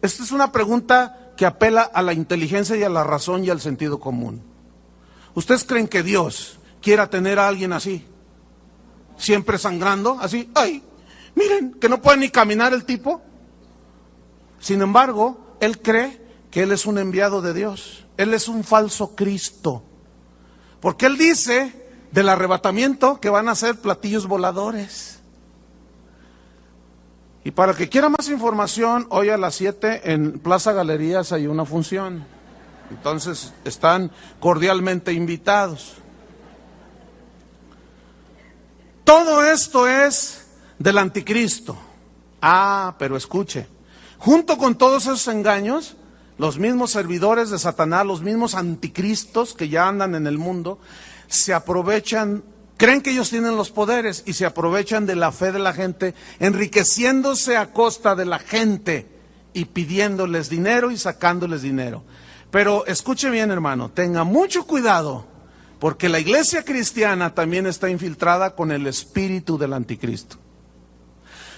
es una pregunta que apela a la inteligencia y a la razón y al sentido común. ¿Ustedes creen que Dios quiera tener a alguien así? Siempre sangrando, así, ay, miren, que no puede ni caminar el tipo. Sin embargo, él cree que él es un enviado de Dios. Él es un falso Cristo. Porque él dice del arrebatamiento que van a ser platillos voladores. Y para el que quiera más información, hoy a las 7 en Plaza Galerías hay una función. Entonces están cordialmente invitados. Todo esto es del anticristo. Pero escuche, junto con todos esos engaños, los mismos servidores de Satanás, los mismos anticristos que ya andan en el mundo, se aprovechan, creen que ellos tienen los poderes y se aprovechan de la fe de la gente, enriqueciéndose a costa de la gente y pidiéndoles dinero y sacándoles dinero. Pero escuche bien, hermano, tenga mucho cuidado, porque la iglesia cristiana también está infiltrada con el espíritu del anticristo.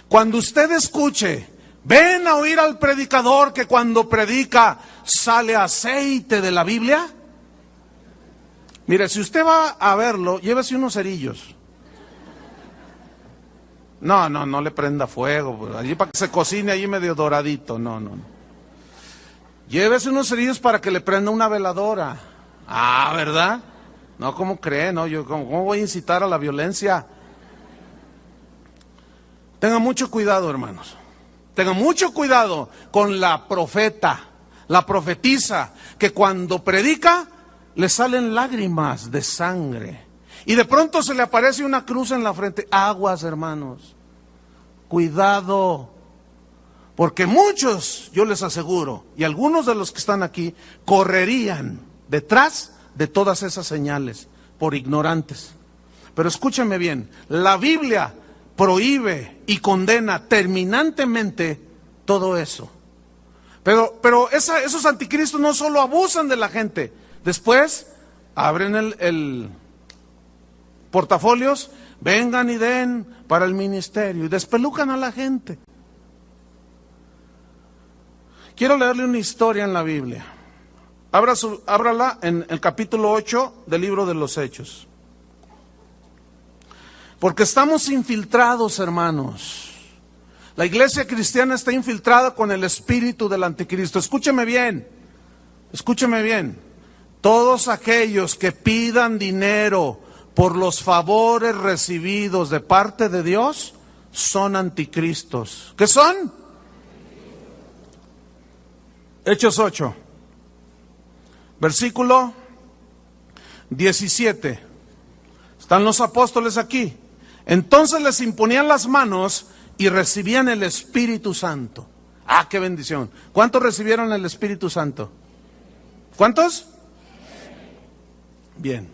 Cuando usted escuche, ven a oír al predicador que cuando predica sale aceite de la Biblia. Mire, si usted va a verlo, llévese unos cerillos. No le prenda fuego, allí para que se cocine allí medio doradito, no. Llévese unos cerillos para que le prenda una veladora. ¿Verdad? No, ¿cómo cree? No, yo ¿cómo voy a incitar a la violencia? Tenga mucho cuidado, hermanos. Tenga mucho cuidado con la profeta, la profetisa, que cuando predica le salen lágrimas de sangre. Y de pronto se le aparece una cruz en la frente. Aguas, hermanos. Cuidado. Porque muchos, yo les aseguro, y algunos de los que están aquí, correrían detrás de todas esas señales por ignorantes. Pero escúcheme bien, la Biblia prohíbe y condena terminantemente todo eso. Pero esos anticristos no solo abusan de la gente, después abren el portafolios, vengan y den para el ministerio y despelucan a la gente. Quiero leerle una historia en la Biblia. Ábrala en el capítulo 8 del libro de los Hechos. Porque estamos infiltrados, hermanos. La iglesia cristiana está infiltrada con el espíritu del anticristo. Escúcheme bien. Escúcheme bien, todos aquellos que pidan dinero por los favores recibidos de parte de Dios son anticristos. ¿Qué son? Hechos 8, versículo 17. Están los apóstoles aquí. Entonces les imponían las manos y recibían el Espíritu Santo. ¡Ah, qué bendición! ¿Cuántos recibieron el Espíritu Santo? ¿Cuántos? Bien.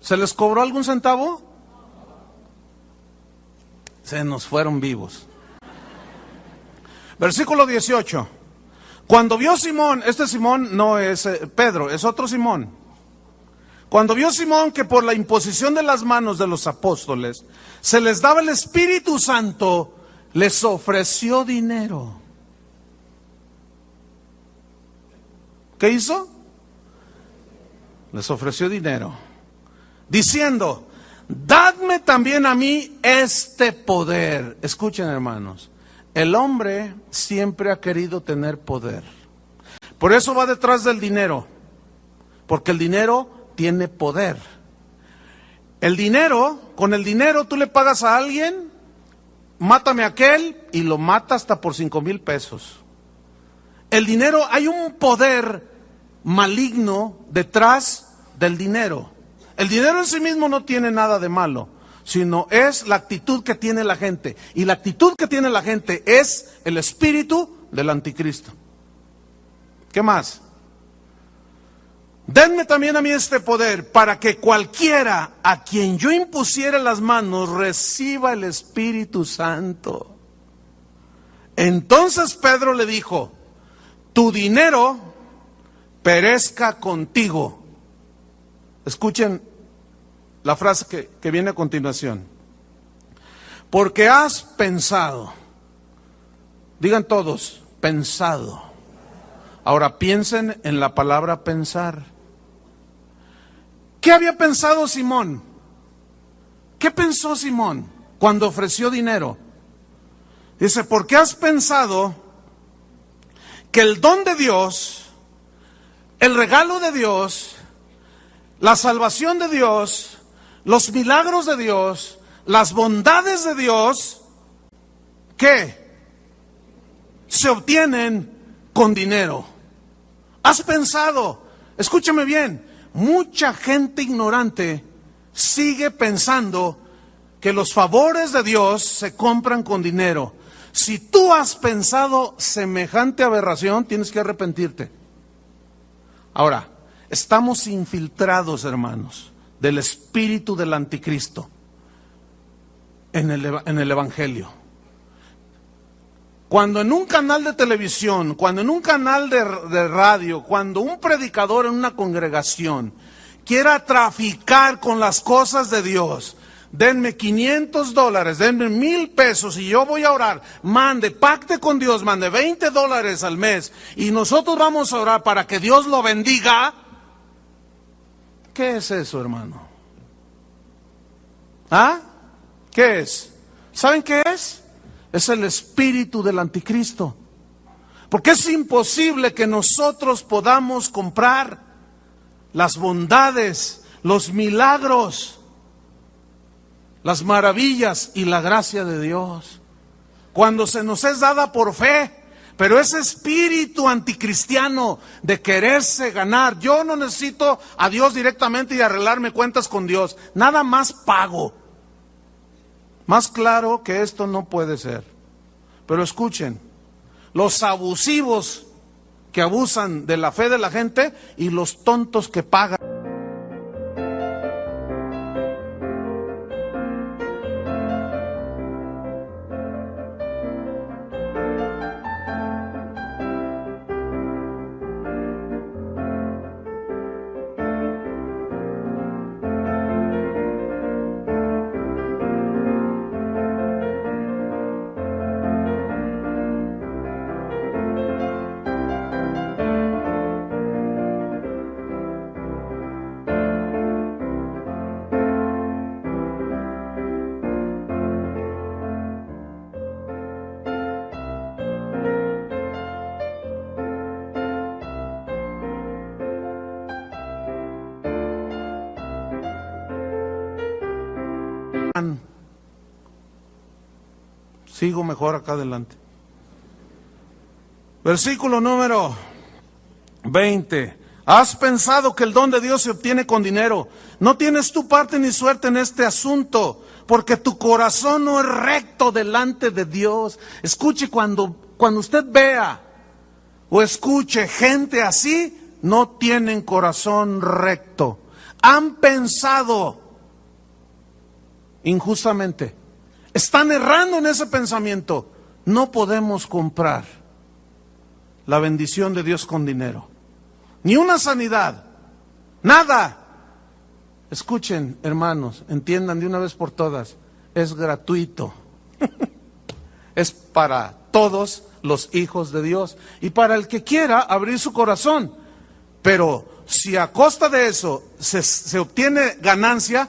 ¿Se les cobró algún centavo? Se nos fueron vivos. Versículo 18. Cuando vio Simón, este Simón no es Pedro, es otro Simón. Cuando vio Simón que por la imposición de las manos de los apóstoles se les daba el Espíritu Santo, les ofreció dinero. ¿Qué hizo? Les ofreció dinero, diciendo: dadme también a mí este poder. Escuchen, hermanos, el hombre siempre ha querido tener poder. Por eso va detrás del dinero, porque el dinero tiene poder. El dinero, con el dinero tú le pagas a alguien, mátame a aquel, y lo mata hasta por 5,000 pesos. El dinero, hay un poder maligno detrás del dinero. El dinero en sí mismo no tiene nada de malo, sino es la actitud que tiene la gente. Y la actitud que tiene la gente es el espíritu del anticristo. ¿Qué más? Denme también a mí este poder para que cualquiera a quien yo impusiera las manos reciba el Espíritu Santo. Entonces Pedro le dijo: tu dinero perezca contigo. Escuchen la frase que viene a continuación. Porque has pensado. Digan todos, pensado. Ahora piensen en la palabra pensar. ¿Qué había pensado Simón? ¿Qué pensó Simón cuando ofreció dinero? Dice: porque has pensado que el don de Dios, el regalo de Dios, la salvación de Dios, los milagros de Dios, las bondades de Dios, ¿qué? Se obtienen con dinero. Has pensado, escúchame bien, mucha gente ignorante sigue pensando que los favores de Dios se compran con dinero. Si tú has pensado semejante aberración, tienes que arrepentirte. Ahora, estamos infiltrados, hermanos, del espíritu del anticristo en el Evangelio. Cuando en un canal de televisión, cuando en un canal de radio, cuando un predicador en una congregación quiera traficar con las cosas de Dios, denme $500, denme 1,000 pesos y yo voy a orar. Mande, pacte con Dios, mande $20 al mes y nosotros vamos a orar para que Dios lo bendiga. ¿Qué es eso, hermano? ¿Ah? ¿Qué es? ¿Saben qué es? Es el espíritu del anticristo. Porque es imposible que nosotros podamos comprar las bondades, los milagros, las maravillas y la gracia de Dios, cuando se nos es dada por fe. Pero ese espíritu anticristiano de quererse ganar, yo no necesito a Dios directamente y arreglarme cuentas con Dios, nada más pago. Más claro que esto no puede ser. Pero escuchen, los abusivos que abusan de la fe de la gente y los tontos que pagan. ganan. Sigo mejor acá adelante. Versículo número 20. ¿Has pensado que el don de Dios se obtiene con dinero? No tienes tu parte ni suerte en este asunto, porque tu corazón no es recto delante de Dios. Escuche, cuando usted vea o escuche gente así, no tienen corazón recto. Han pensado injustamente. Están errando en ese pensamiento. No podemos comprar la bendición de Dios con dinero. Ni una sanidad. Nada. Escuchen, hermanos, entiendan de una vez por todas. Es gratuito. Es para todos los hijos de Dios. Y para el que quiera abrir su corazón. Pero si a costa de eso se obtiene ganancia,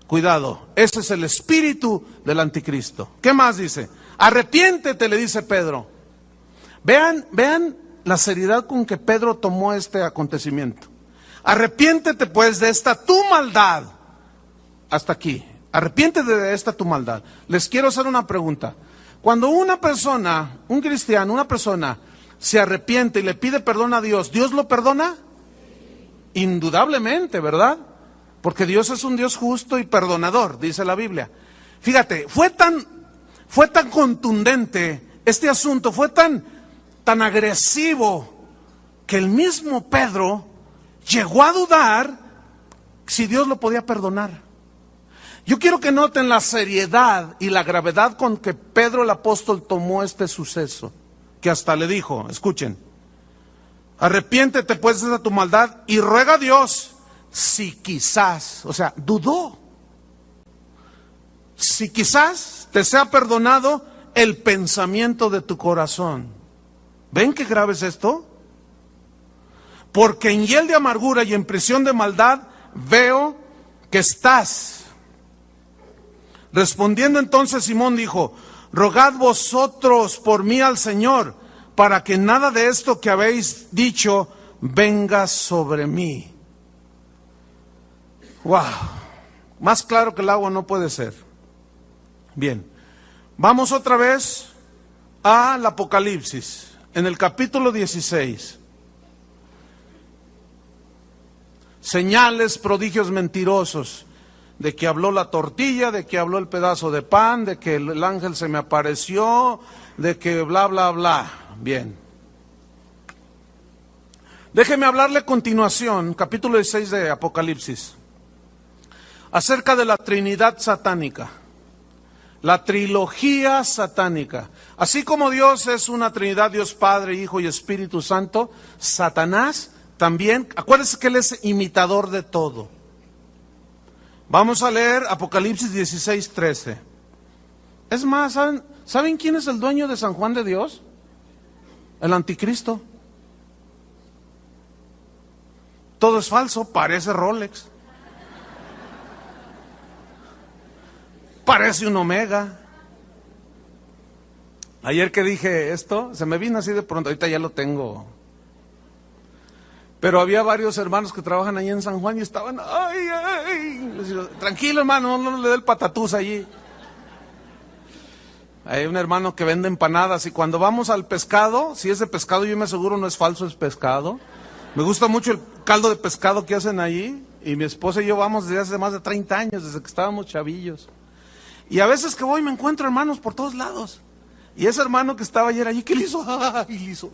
cuidado, ese es el espíritu del anticristo. ¿Qué más dice? Arrepiéntete, le dice Pedro. Vean la seriedad con que Pedro tomó este acontecimiento. Arrepiéntete pues de esta tu maldad. Hasta aquí. Arrepiéntete de esta tu maldad. Les quiero hacer una pregunta. Cuando una persona, un cristiano, una persona se arrepiente y le pide perdón a Dios, ¿Dios lo perdona? Indudablemente, ¿verdad? Porque Dios es un Dios justo y perdonador, dice la Biblia. Fíjate, fue tan contundente este asunto, fue tan agresivo, que el mismo Pedro llegó a dudar si Dios lo podía perdonar. Yo quiero que noten la seriedad y la gravedad con que Pedro el apóstol tomó este suceso, que hasta le dijo, escuchen, arrepiéntete pues de tu maldad y ruega a Dios si quizás, o sea, dudó, si quizás te sea perdonado el pensamiento de tu corazón. ¿Ven qué grave es esto? Porque en hiel de amargura y en prisión de maldad veo que estás. Respondiendo entonces Simón dijo, rogad vosotros por mí al Señor, para que nada de esto que habéis dicho venga sobre mí. Wow, más claro que el agua no puede ser. Bien, vamos otra vez al Apocalipsis, en el capítulo 16. Señales, prodigios mentirosos, de que habló la tortilla, de que habló el pedazo de pan, de que el ángel se me apareció, de que bla, bla, bla. Bien. Déjeme hablarle a continuación, capítulo 16 de Apocalipsis, acerca de la Trinidad satánica, la trilogía satánica. Así como Dios es una Trinidad, Dios Padre, Hijo y Espíritu Santo, Satanás también, acuérdense que él es imitador de todo. Vamos a leer Apocalipsis 16:13. Es más, ¿saben quién es el dueño de San Juan de Dios? El anticristo. Todo es falso, parece Rolex. Parece un Omega. Ayer que dije esto, se me vino así de pronto, ahorita ya lo tengo. Pero había varios hermanos que trabajan ahí en San Juan y estaban, les digo, tranquilo hermano, no le dé el patatús allí. Hay un hermano que vende empanadas y cuando vamos al pescado, si es de pescado yo me aseguro no es falso, es pescado. Me gusta mucho el caldo de pescado que hacen allí y mi esposa y yo vamos desde hace más de 30 años, desde que estábamos chavillos. Y a veces que voy me encuentro hermanos por todos lados. Y ese hermano que estaba ayer allí, ¿qué le hizo? ¡Ay, le hizo!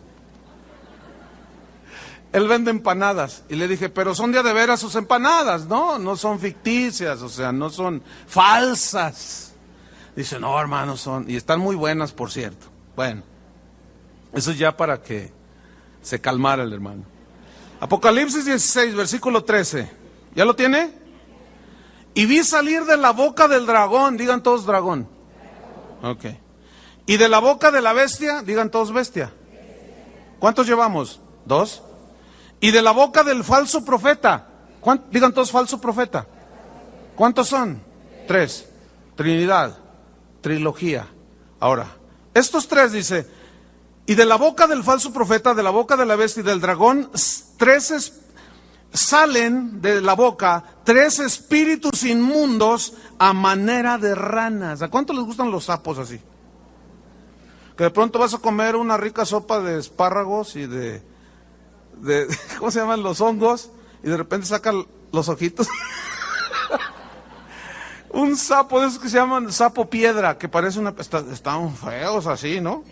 Él vende empanadas. Y le dije, pero son de veras sus empanadas, ¿no? No son ficticias, o sea, no son falsas. Dice, no, hermano, son... Y están muy buenas, por cierto. Bueno, eso ya para que se calmara el hermano. Apocalipsis 16, versículo 13. ¿Ya lo tiene? Y vi salir de la boca del dragón, digan todos dragón. Ok. Y de la boca de la bestia, digan todos bestia. ¿Cuántos llevamos? 2. Y de la boca del falso profeta, digan todos falso profeta. ¿Cuántos son? 3. Trinidad, trilogía. Ahora, estos 3 dice, y de la boca del falso profeta, de la boca de la bestia y del dragón, salen de la boca 3 espíritus inmundos a manera de ranas. ¿A cuánto les gustan los sapos así? Que de pronto vas a comer una rica sopa de espárragos y de ¿cómo se llaman? Los hongos, y de repente sacan los ojitos. Un sapo de esos que se llaman sapo piedra, que parece una... Están feos así, ¿no?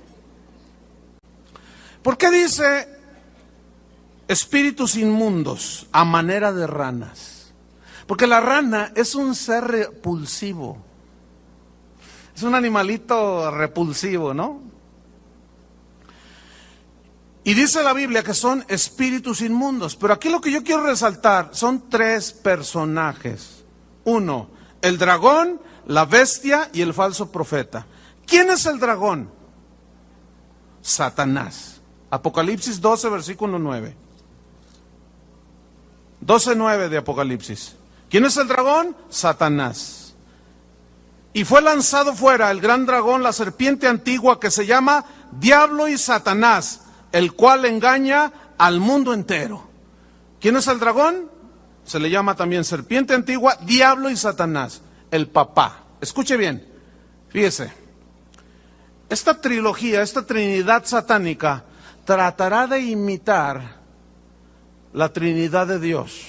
¿Por qué dice espíritus inmundos a manera de ranas? Porque la rana es un ser repulsivo. Es un animalito repulsivo, ¿no? Y dice la Biblia que son espíritus inmundos. Pero aquí lo que yo quiero resaltar son 3 personajes. 1, el dragón, la bestia y el falso profeta. ¿Quién es el dragón? Satanás. Apocalipsis 12, versículo 9. 12:9 de Apocalipsis. ¿Quién es el dragón? Satanás. Y fue lanzado fuera el gran dragón, la serpiente antigua, que se llama Diablo y Satanás, el cual engaña al mundo entero. ¿Quién es el dragón? Se le llama también serpiente antigua, Diablo y Satanás, el papá. Escuche bien, fíjese. Esta trilogía, esta trinidad satánica, tratará de imitar la Trinidad de Dios.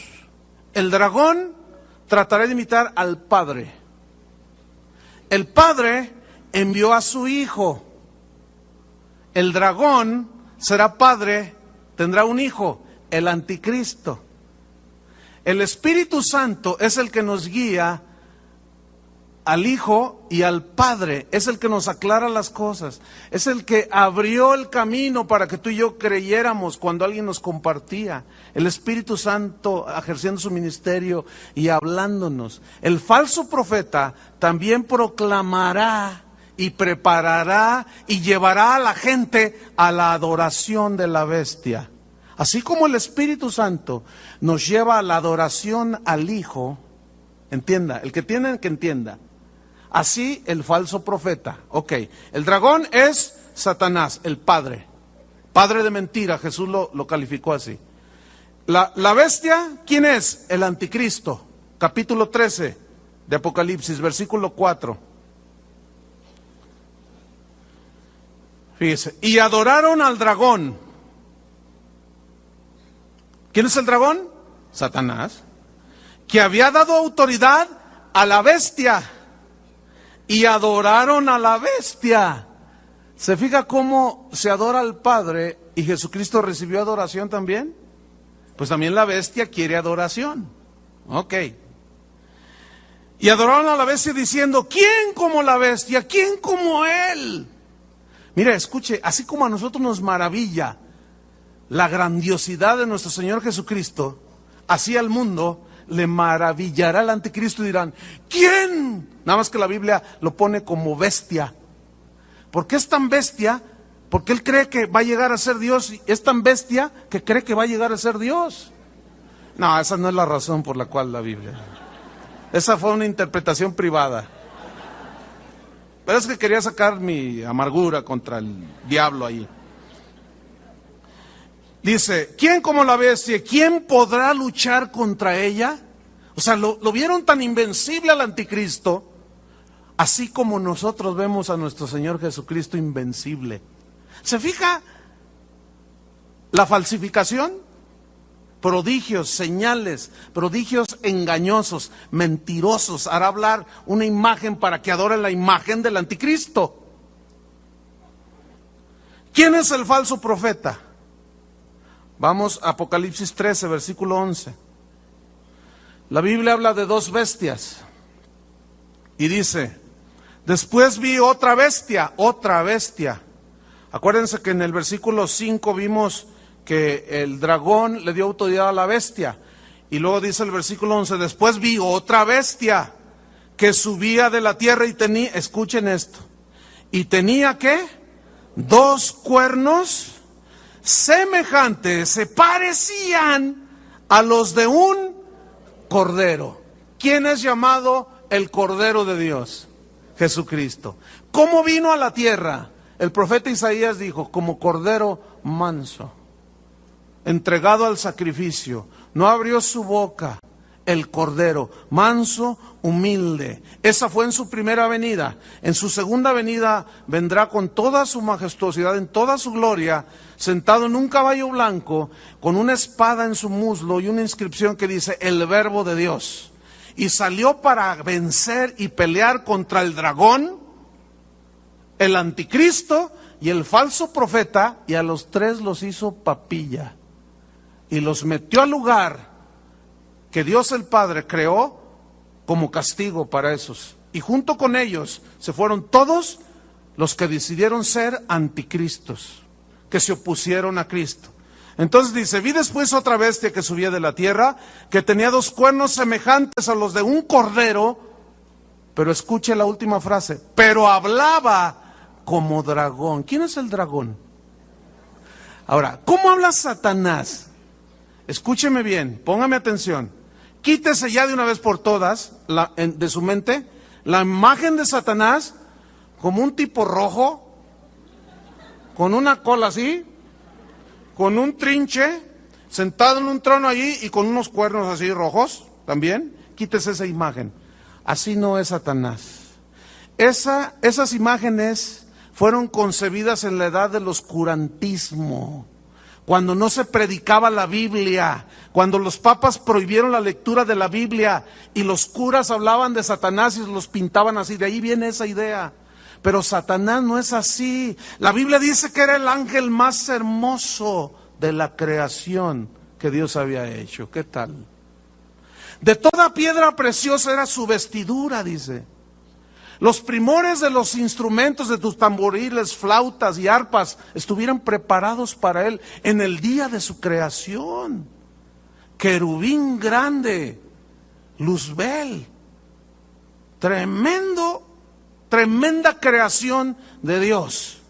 El dragón tratará de imitar al Padre. El Padre envió a su Hijo. El dragón será padre, tendrá un hijo, el anticristo. El Espíritu Santo es el que nos guía al Hijo y al Padre, es el que nos aclara las cosas, es el que abrió el camino para que tú y yo creyéramos cuando alguien nos compartía. El Espíritu Santo ejerciendo su ministerio y hablándonos. El falso profeta también proclamará y preparará y llevará a la gente a la adoración de la bestia. Así como el Espíritu Santo nos lleva a la adoración al Hijo, entienda, el que tiene que entienda. Así el falso profeta. Ok, el dragón es Satanás, el padre de mentira, Jesús lo calificó así. La bestia, ¿quién es? El anticristo, capítulo 13 de Apocalipsis, versículo 4. Fíjese, y adoraron al dragón. ¿Quién es el dragón? Satanás, que había dado autoridad a la bestia. Y adoraron a la bestia. ¿Se fija cómo se adora al Padre y Jesucristo recibió adoración también? Pues también la bestia quiere adoración. Ok. Y adoraron a la bestia diciendo, ¿quién como la bestia? ¿Quién como él? Mira, escuche, así como a nosotros nos maravilla la grandiosidad de nuestro Señor Jesucristo, así al mundo le maravillará el anticristo y dirán, ¿quién? Nada más que la Biblia lo pone como bestia. ¿Por qué es tan bestia? Porque él cree que va a llegar a ser Dios, y es tan bestia que cree que va a llegar a ser Dios. No, esa no es la razón por la cual la Biblia. Esa fue una interpretación privada. Pero es que quería sacar mi amargura contra el diablo ahí. Dice, ¿quién como la bestia? ¿Quién podrá luchar contra ella? O sea, lo vieron tan invencible al anticristo, así como nosotros vemos a nuestro Señor Jesucristo invencible. ¿Se fija la falsificación? Prodigios, señales, prodigios engañosos, mentirosos. Hará hablar una imagen para que adoren la imagen del anticristo. ¿Quién es el falso profeta? Vamos a Apocalipsis 13, versículo 11. La Biblia habla de 2 bestias. Y dice, después vi otra bestia. Acuérdense que en el versículo 5 vimos que el dragón le dio autoridad a la bestia. Y luego dice el versículo 11, después vi otra bestia que subía de la tierra y tenía, escuchen esto, y tenía ¿qué? 2 cuernos semejantes, se parecían a los de un cordero. ¿Quién es llamado el Cordero de Dios? Jesucristo. ¿Cómo vino a la tierra? El profeta Isaías dijo, como cordero manso, entregado al sacrificio, no abrió su boca, el Cordero, manso, humilde. Esa fue en su primera venida. En su segunda venida vendrá con toda su majestuosidad, en toda su gloria, sentado en un caballo blanco, con una espada en su muslo y una inscripción que dice, el Verbo de Dios. Y salió para vencer y pelear contra el dragón, el anticristo y el falso profeta, y a los tres los hizo papilla. Y los metió al lugar que Dios el Padre creó como castigo para esos. Y junto con ellos se fueron todos los que decidieron ser anticristos, que se opusieron a Cristo. Entonces dice, vi después otra bestia que subía de la tierra, que tenía 2 cuernos semejantes a los de un cordero, pero escuche la última frase, pero hablaba como dragón. ¿Quién es el dragón? Ahora, ¿cómo habla Satanás? Escúcheme bien, póngame atención. Quítese ya de una vez por todas de su mente la imagen de Satanás como un tipo rojo, con una cola así, con un trinche, sentado en un trono allí y con unos cuernos así rojos también. Quítese esa imagen. Así no es Satanás. Esas imágenes fueron concebidas en la edad del oscurantismo, cuando no se predicaba la Biblia, cuando los papas prohibieron la lectura de la Biblia y los curas hablaban de Satanás y los pintaban así. De ahí viene esa idea. Pero Satanás no es así. La Biblia dice que era el ángel más hermoso de la creación que Dios había hecho. ¿Qué tal? De toda piedra preciosa era su vestidura, dice. Los primores de los instrumentos de tus tamboriles, flautas y arpas estuvieran preparados para él en el día de su creación. Querubín grande, Luzbel, tremenda creación de Dios.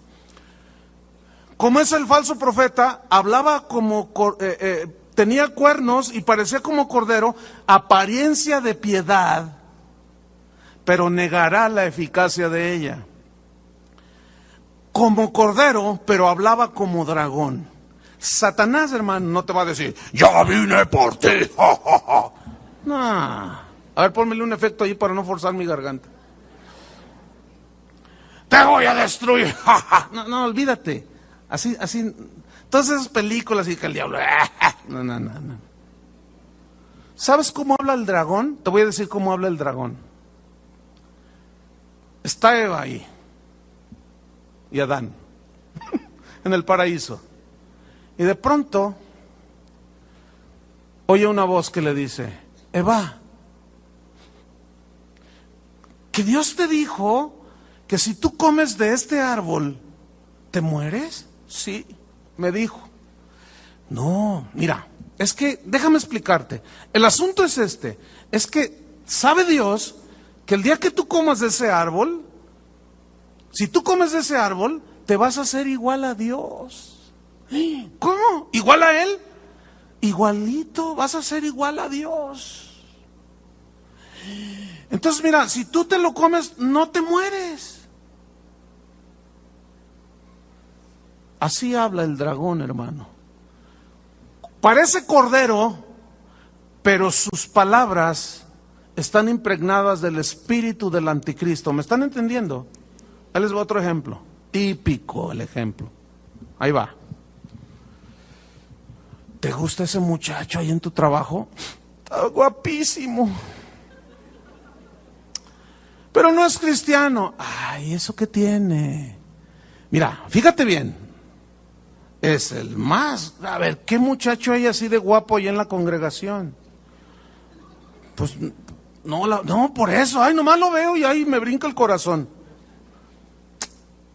Como es el falso profeta, hablaba como, tenía cuernos y parecía como cordero, apariencia de piedad, pero negará la eficacia de ella. Como cordero, pero hablaba como dragón. Satanás, hermano, no te va a decir, ya vine por ti. Ja, ja, ja. No. A ver, pónmele un efecto ahí para no forzar mi garganta. Te voy a destruir. Ja, ja. No, olvídate. Así, todas esas películas y que el diablo. No. ¿Sabes cómo habla el dragón? Te voy a decir cómo habla el dragón. Está Eva ahí y Adán en el paraíso. Y de pronto oye una voz que le dice, Eva, que Dios te dijo que si tú comes de este árbol, ¿te mueres? Sí, me dijo. No, mira, es que, déjame explicarte. El asunto es es que sabe Dios que el día que tú comas de ese árbol, si tú comes de ese árbol, te vas a hacer igual a Dios. ¿Cómo? ¿Igual a Él? Igualito, vas a ser igual a Dios. Entonces mira, si tú te lo comes, no te mueres. Así habla el dragón, hermano. Parece cordero, pero sus palabras están impregnadas del espíritu del anticristo. ¿Me están entendiendo? Ahí les voy a otro ejemplo. Típico el ejemplo. Ahí va. ¿Te gusta ese muchacho ahí en tu trabajo? Está guapísimo. Pero no es cristiano. Ay, ¿eso qué tiene? Mira, fíjate bien. Es el más... A ver, ¿qué muchacho hay así de guapo ahí en la congregación? Pues no, por eso. Ay, nomás lo veo y ahí me brinca el corazón.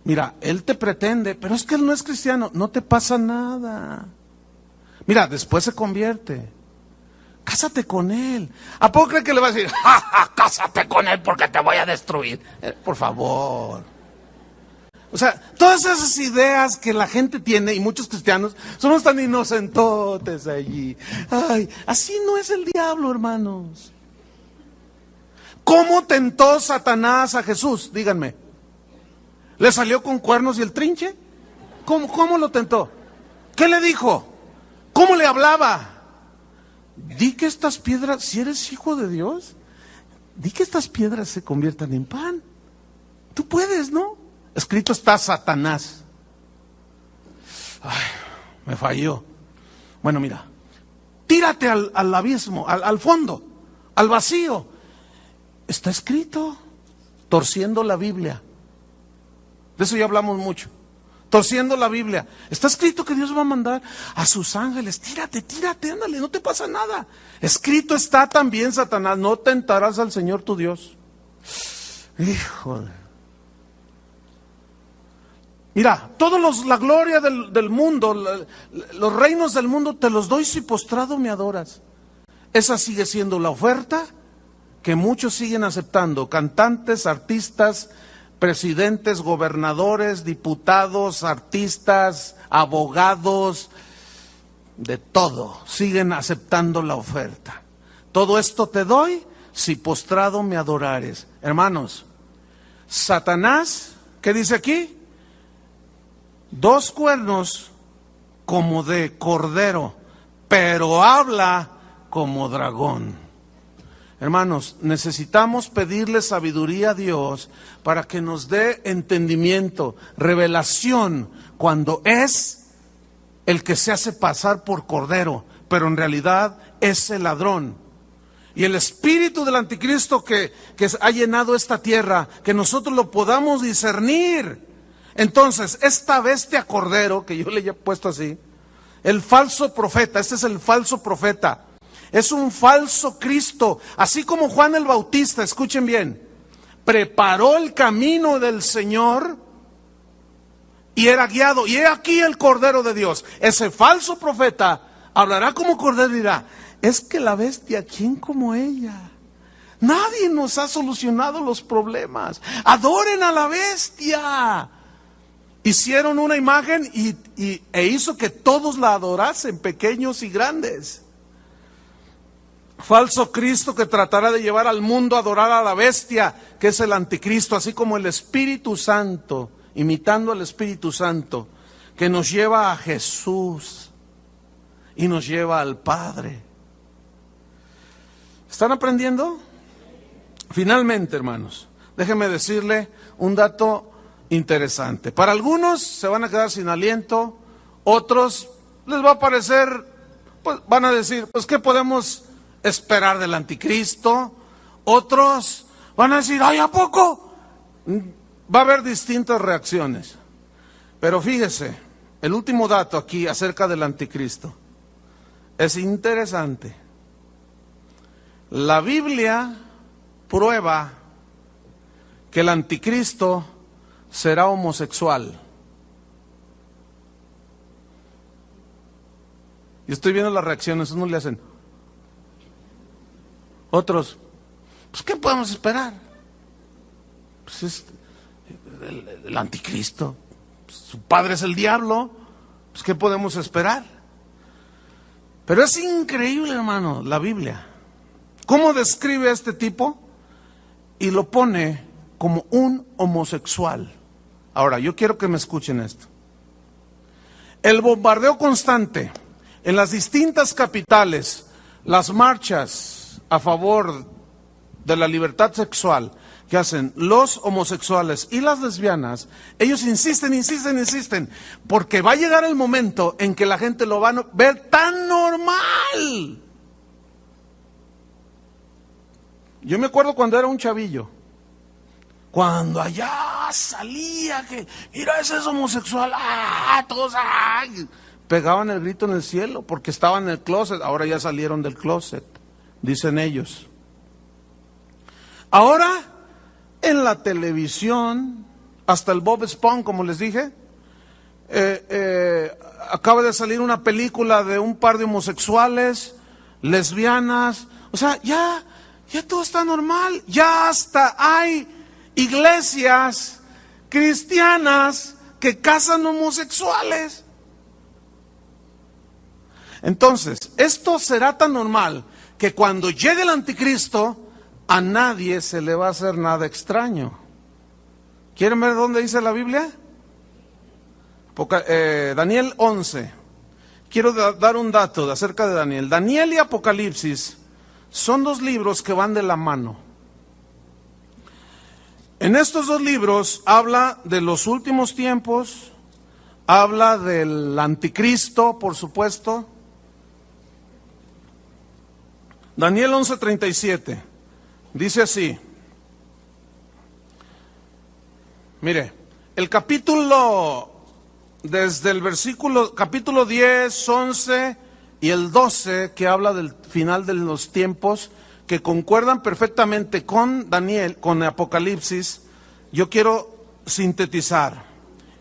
Mira, él te pretende, pero es que él no es cristiano. No te pasa nada. Mira, después se convierte. Cásate con él. ¿A poco cree que le va a decir, ja, ja, cásate con él porque te voy a destruir? Por favor. O sea, todas esas ideas que la gente tiene, y muchos cristianos, somos tan inocentotes allí. Ay, así no es el diablo, hermanos. ¿Cómo tentó Satanás a Jesús? Díganme. ¿Le salió con cuernos y el trinche? ¿Cómo lo tentó? ¿Qué le dijo? ¿Cómo le hablaba? di que estas piedras, si eres hijo de Dios, di que estas piedras se conviertan en pan. Tú puedes, ¿no? Escrito está Satanás. Ay, me falló. Bueno, mira, tírate al abismo, al fondo, al vacío. Está escrito, torciendo la Biblia. De eso ya hablamos mucho. Torciendo la Biblia. Está escrito que Dios va a mandar a sus ángeles. Tírate, ándale, no te pasa nada. Escrito está también, Satanás, no tentarás al Señor tu Dios. Híjole. Mira, la gloria del mundo, los reinos del mundo te los doy si postrado me adoras. Esa sigue siendo la oferta que muchos siguen aceptando. Cantantes, artistas, presidentes, gobernadores, diputados, artistas, abogados, de todo, siguen aceptando la oferta. Todo esto te doy si postrado me adorares. Hermanos, Satanás, ¿qué dice aquí? 2 cuernos como de cordero, pero habla como dragón. Hermanos, necesitamos pedirle sabiduría a Dios para que nos dé entendimiento, revelación, cuando es el que se hace pasar por cordero, pero en realidad es el ladrón. Y el espíritu del anticristo que ha llenado esta tierra, que nosotros lo podamos discernir. Entonces, esta bestia cordero, que yo le he puesto así, el falso profeta, este es el falso profeta. Es un falso Cristo, así como Juan el Bautista, escuchen bien, preparó el camino del Señor y era guiado. Y he aquí el Cordero de Dios. Ese falso profeta hablará como cordero y dirá, es que la bestia, ¿quién como ella? Nadie nos ha solucionado los problemas. Adoren a la bestia. Hicieron una imagen e hizo que todos la adorasen, pequeños y grandes. Falso Cristo que tratará de llevar al mundo a adorar a la bestia, que es el anticristo, así como el Espíritu Santo, imitando al Espíritu Santo, que nos lleva a Jesús y nos lleva al Padre. ¿Están aprendiendo? Finalmente, hermanos, déjenme decirle un dato interesante. Para algunos se van a quedar sin aliento, otros les va a parecer, pues van a decir, pues ¿qué podemos esperar del anticristo? Otros van a decir, ay, ¿a poco? Va a haber distintas reacciones. Pero fíjese, el último dato aquí acerca del anticristo es interesante. La Biblia prueba que el anticristo será homosexual. Y estoy viendo las reacciones, unos le hacen, otros, pues ¿qué podemos esperar? Pues es el anticristo, pues, su padre es el diablo, pues ¿qué podemos esperar? Pero es increíble, hermano, la Biblia. ¿Cómo describe a este tipo? Y lo pone como un homosexual. Ahora, yo quiero que me escuchen esto. El bombardeo constante en las distintas capitales, las marchas a favor de la libertad sexual que hacen los homosexuales y las lesbianas, ellos insisten, porque va a llegar el momento en que la gente lo va a ver tan normal. Yo me acuerdo cuando era un chavillo, cuando allá salía que, mira, ese es homosexual, todos, pegaban el grito en el cielo porque estaban en el closet, ahora ya salieron del closet, dicen ellos. Ahora, en la televisión, hasta el Bob Esponja, como les dije, acaba de salir una película de un par de homosexuales, lesbianas, o sea, ya todo está normal, ya hasta hay iglesias cristianas que casan homosexuales. Entonces, esto será tan normal que cuando llegue el anticristo, a nadie se le va a hacer nada extraño. ¿Quieren ver dónde dice la Biblia? Daniel 11. quiero dar un dato acerca de Daniel. Daniel y Apocalipsis son dos libros que van de la mano. En estos dos libros habla de los últimos tiempos, habla del anticristo, por supuesto. Daniel 11:37 dice así. Mire, el capítulo, desde el capítulo 10, 11 y el 12, que habla del final de los tiempos, que concuerdan perfectamente con Daniel, con Apocalipsis, yo quiero sintetizar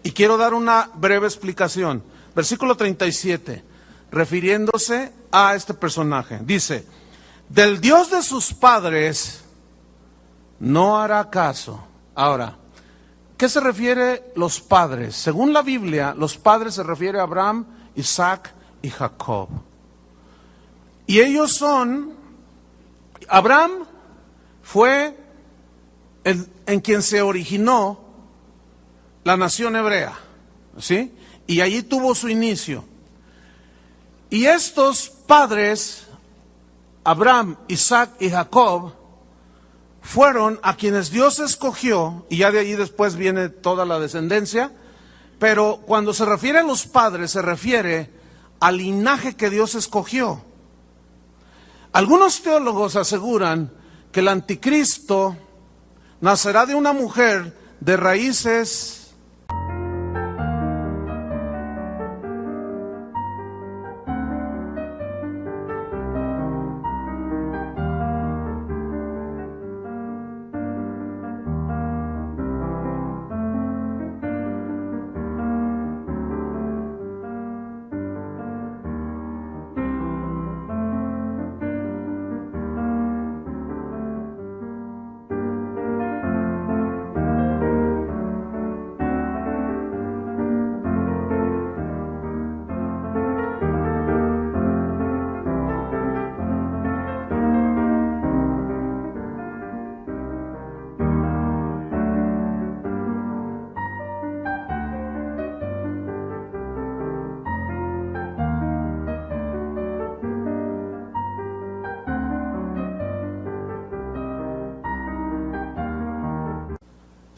y quiero dar una breve explicación. Versículo 37, refiriéndose a este personaje, dice: del Dios de sus padres no hará caso. Ahora, ¿qué se refiere los padres? Según la Biblia, los padres se refiere a Abraham, Isaac y Jacob. Y ellos son, Abraham fue en quien se originó la nación hebrea, ¿sí? Y allí tuvo su inicio. Y estos padres, Abraham, Isaac y Jacob, fueron a quienes Dios escogió, y ya de allí después viene toda la descendencia, pero cuando se refiere a los padres, se refiere al linaje que Dios escogió. Algunos teólogos aseguran que el anticristo nacerá de una mujer de raíces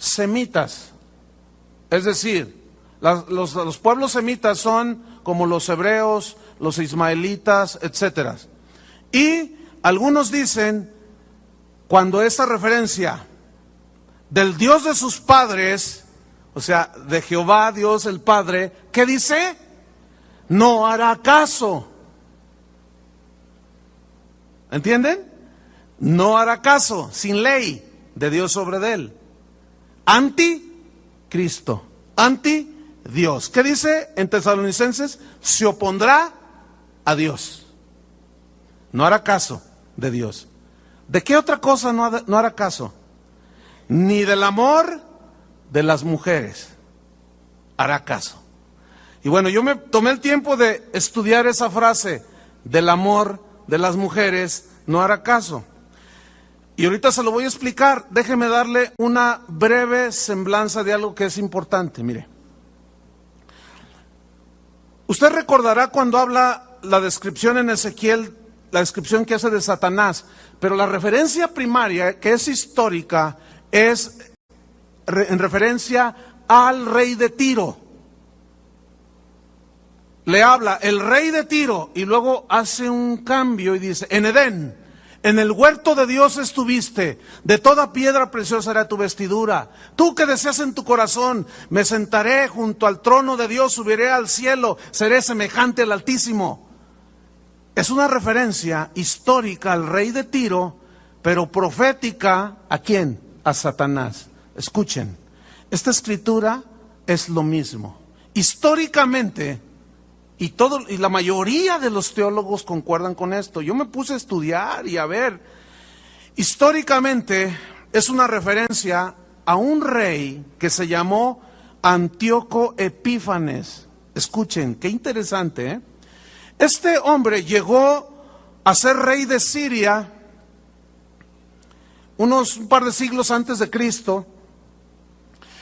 semitas, es decir, los pueblos semitas son como los hebreos, los ismaelitas, etcétera. Y algunos dicen, cuando esta referencia del Dios de sus padres, o sea, de Jehová, Dios el Padre, ¿qué dice? No hará caso. ¿Entienden? No hará caso, sin ley de Dios sobre él. Anticristo, anti-Dios. ¿Qué dice en Tesalonicenses? Se opondrá a Dios. No hará caso de Dios. ¿De qué otra cosa no hará caso? Ni del amor de las mujeres hará caso. Y bueno, yo me tomé el tiempo de estudiar esa frase, del amor de las mujeres no hará caso. Y ahorita se lo voy a explicar. Déjeme darle una breve semblanza de algo que es importante. Mire, usted recordará cuando habla la descripción en Ezequiel, la descripción que hace de Satanás, pero la referencia primaria, que es histórica, es en referencia al rey de Tiro. Le habla el rey de Tiro y luego hace un cambio y dice: en Edén, en el huerto de Dios estuviste, de toda piedra preciosa era tu vestidura. Tú que deseas en tu corazón, me sentaré junto al trono de Dios, subiré al cielo, seré semejante al Altísimo. Es una referencia histórica al rey de Tiro, pero profética, ¿a quién? A Satanás. Escuchen, esta escritura es lo mismo. Históricamente, y la mayoría de los teólogos concuerdan con esto. Yo me puse a estudiar y a ver. Históricamente es una referencia a un rey que se llamó Antíoco Epífanes. Escuchen, qué interesante, ¿eh? Este hombre llegó a ser rey de Siria un par de siglos antes de Cristo.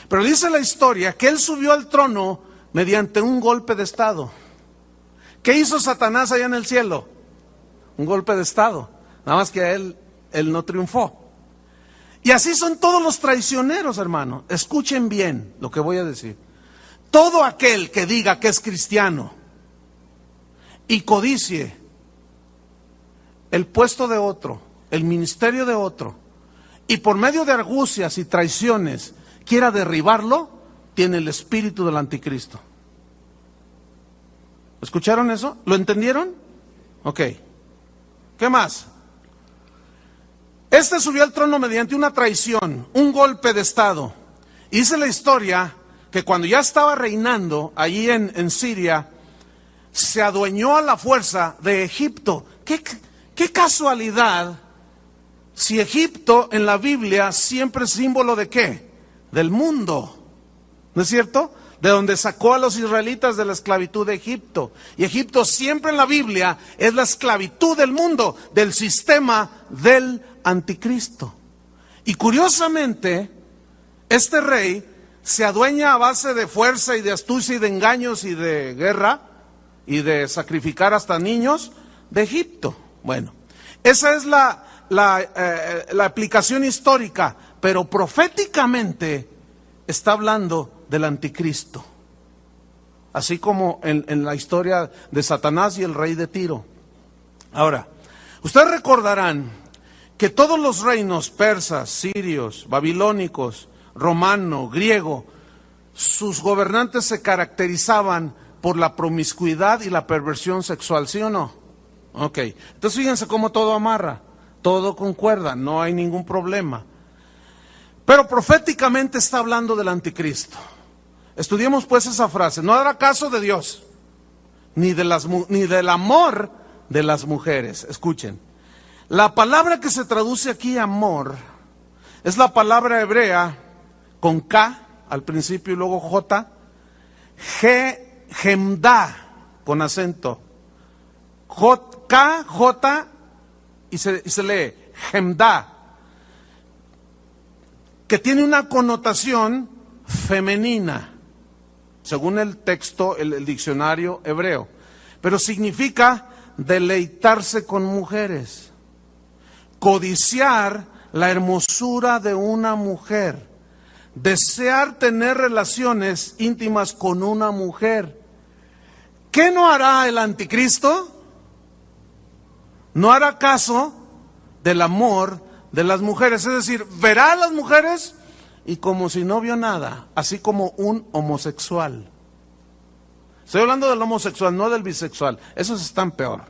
Pero dice la historia que él subió al trono mediante un golpe de estado. ¿Qué hizo Satanás allá en el cielo? Un golpe de estado. Nada más que a él no triunfó. Y así son todos los traicioneros, hermano. Escuchen bien lo que voy a decir. Todo aquel que diga que es cristiano y codicie el puesto de otro, el ministerio de otro, y por medio de argucias y traiciones quiera derribarlo, tiene el espíritu del anticristo. ¿Escucharon eso? ¿Lo entendieron? Ok. ¿Qué más? Este subió al trono mediante una traición, un golpe de estado. Y dice la historia que cuando ya estaba reinando allí en Siria, se adueñó a la fuerza de Egipto. ¿Qué casualidad si Egipto en la Biblia siempre es símbolo de qué? Del mundo, ¿no es cierto? De donde sacó a los israelitas de la esclavitud de Egipto. Y Egipto siempre en la Biblia es la esclavitud del mundo, del sistema del anticristo. Y curiosamente, este rey se adueña a base de fuerza y de astucia y de engaños y de guerra y de sacrificar hasta niños de Egipto. Bueno, esa es la aplicación histórica, pero proféticamente está hablando del anticristo, así como en la historia de Satanás y el rey de Tiro. Ahora, ustedes recordarán que todos los reinos persas, sirios, babilónicos, romano, griego, sus gobernantes se caracterizaban por la promiscuidad y la perversión sexual, ¿sí o no? Ok, entonces fíjense cómo todo amarra, todo concuerda, no hay ningún problema. Pero proféticamente está hablando del anticristo. Estudiemos pues esa frase. No hará caso de Dios, ni del amor de las mujeres. Escuchen. La palabra que se traduce aquí amor es la palabra hebrea con K al principio y luego J, gemda con acento. K, J y se lee gemda, que tiene una connotación femenina, según el texto, el diccionario hebreo, pero significa deleitarse con mujeres, codiciar la hermosura de una mujer, desear tener relaciones íntimas con una mujer. ¿Qué no hará el anticristo? No hará caso del amor de las mujeres, es decir, verá a las mujeres y como si no vio nada, así como un homosexual. Estoy hablando del homosexual, no del bisexual, esos están peor.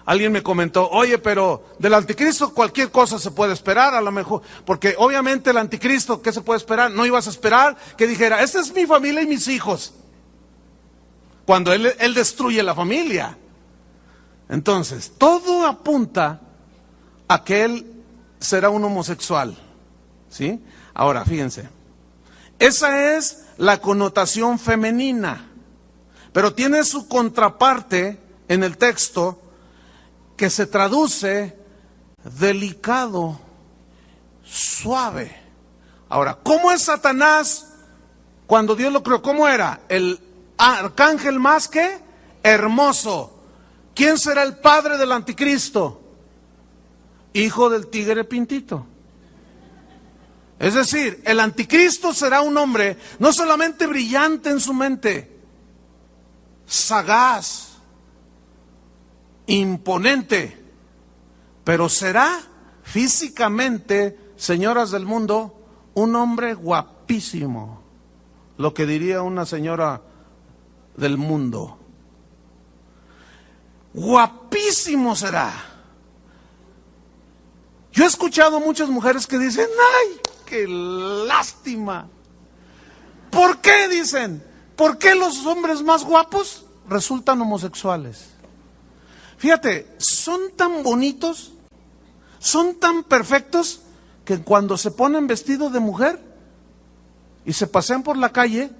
Alguien me comentó, oye, pero del anticristo cualquier cosa se puede esperar, a lo mejor, porque obviamente el anticristo, ¿qué se puede esperar? No ibas a esperar que dijera, esta es mi familia y mis hijos, cuando él destruye la familia. Entonces, todo apunta a que él será un homosexual, ¿sí? Ahora, fíjense, esa es la connotación femenina, pero tiene su contraparte en el texto que se traduce delicado, suave. Ahora, ¿cómo es Satanás cuando Dios lo creó? ¿Cómo era? El arcángel más que hermoso. ¿Quién será el padre del anticristo? Hijo del tigre pintito. Es decir, el anticristo será un hombre no solamente brillante en su mente, sagaz, imponente, pero será físicamente, señoras del mundo, un hombre guapísimo, lo que diría una señora del mundo. Guapísimo será. Yo he escuchado muchas mujeres que dicen, ¡ay, qué lástima! ¿Por qué? Dicen, ¿por qué los hombres más guapos resultan homosexuales? Fíjate, son tan bonitos, son tan perfectos, que cuando se ponen vestido de mujer y se pasean por la calle,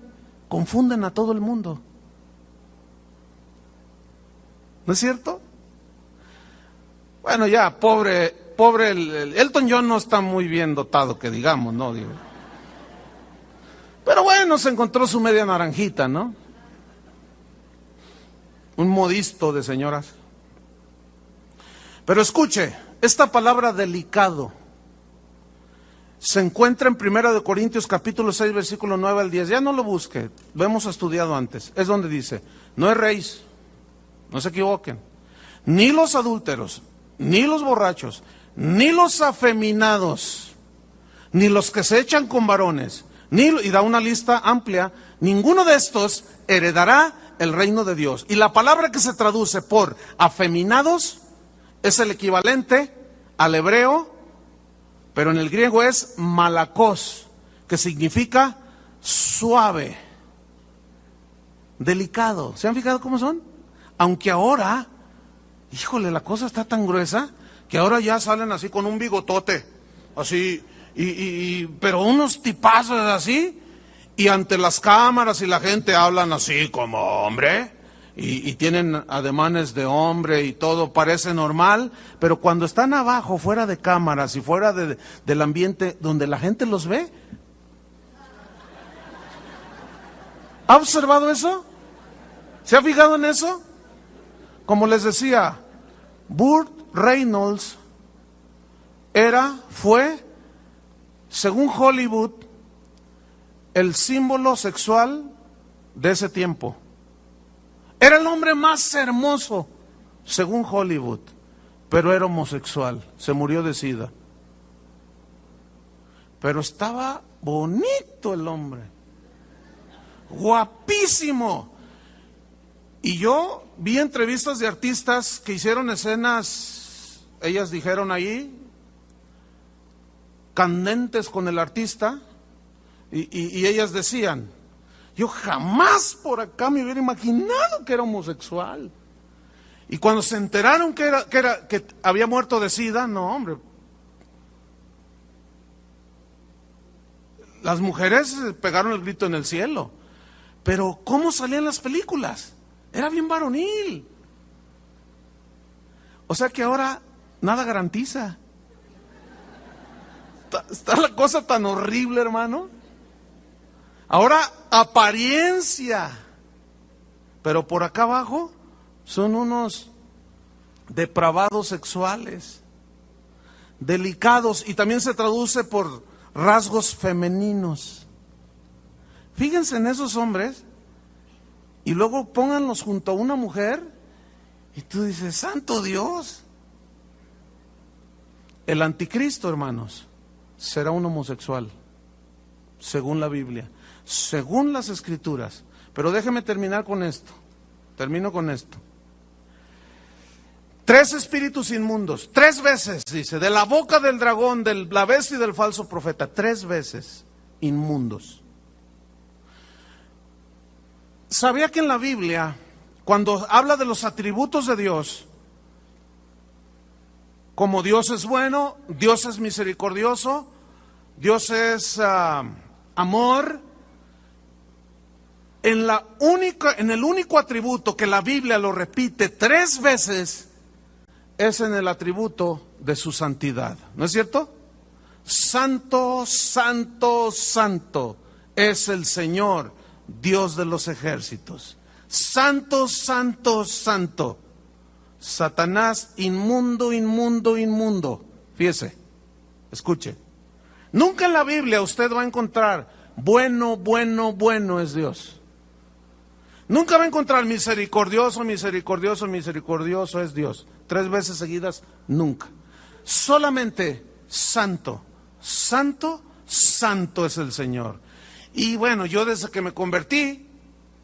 confunden a todo el mundo. ¿No es cierto? Bueno, ya, pobre el Elton John no está muy bien dotado, que digamos, ¿no? Digo. Pero bueno, se encontró su media naranjita, ¿no? un modisto de señoras. Pero escuche, esta palabra delicado se encuentra en 1 Corintios capítulo 6, versículo 9 al 10. Ya no lo busque, lo hemos estudiado antes. Es donde dice, no erréis, no se equivoquen, ni los adúlteros, ni los borrachos, ni los afeminados, ni los que se echan con varones, y da una lista amplia, ninguno de estos heredará el reino de Dios. Y la palabra que se traduce por afeminados es el equivalente al hebreo, pero en el griego es malakos, que significa suave, delicado. ¿Se han fijado cómo son? Aunque ahora, híjole, la cosa está tan gruesa que ahora ya salen así con un bigotote, así, pero unos tipazos así, y ante las cámaras y la gente hablan así como hombre, y tienen ademanes de hombre y todo parece normal, pero cuando están abajo, fuera de cámaras y fuera del ambiente donde la gente los ve, ¿ha observado eso? ¿Se ha fijado en eso? Como les decía, Burt Reynolds fue, según Hollywood, el símbolo sexual de ese tiempo. Era el hombre más hermoso, según Hollywood, pero era homosexual, se murió de SIDA. Pero estaba bonito el hombre, guapísimo. Y yo vi entrevistas de artistas que hicieron escenas, ellas dijeron ahí, candentes con el artista, y ellas decían, yo jamás por acá me hubiera imaginado que era homosexual. Y cuando se enteraron que había muerto de SIDA, no hombre, las mujeres pegaron el grito en el cielo. Pero ¿cómo salían las películas? Era bien varonil. O sea que ahora nada garantiza. Está la cosa tan horrible, hermano. Ahora apariencia, pero por acá abajo son unos depravados sexuales, delicados, y también se traduce por rasgos femeninos. Fíjense en esos hombres y luego pónganlos junto a una mujer y tú dices, santo Dios. El anticristo, hermanos, será un homosexual, según la Biblia, según las Escrituras. Pero déjeme terminar con esto. Termino con esto. 3 espíritus inmundos, 3 veces, dice, de la boca del dragón, de la bestia y del falso profeta, 3 veces inmundos. ¿Sabía que en la Biblia, cuando habla de los atributos de Dios, como Dios es bueno, Dios es misericordioso, Dios es amor, en el único atributo que la Biblia lo repite 3 veces es en el atributo de su santidad, ¿no es cierto? Santo, santo, santo es el Señor, Dios de los ejércitos. Santo, santo, santo. Satanás, inmundo, inmundo, inmundo. Fíjese, escuche. Nunca en la Biblia usted va a encontrar bueno, bueno, bueno es Dios. Nunca va a encontrar misericordioso, misericordioso, misericordioso es Dios. 3 veces seguidas, nunca. Solamente santo, santo, santo es el Señor. Y bueno, yo desde que me convertí,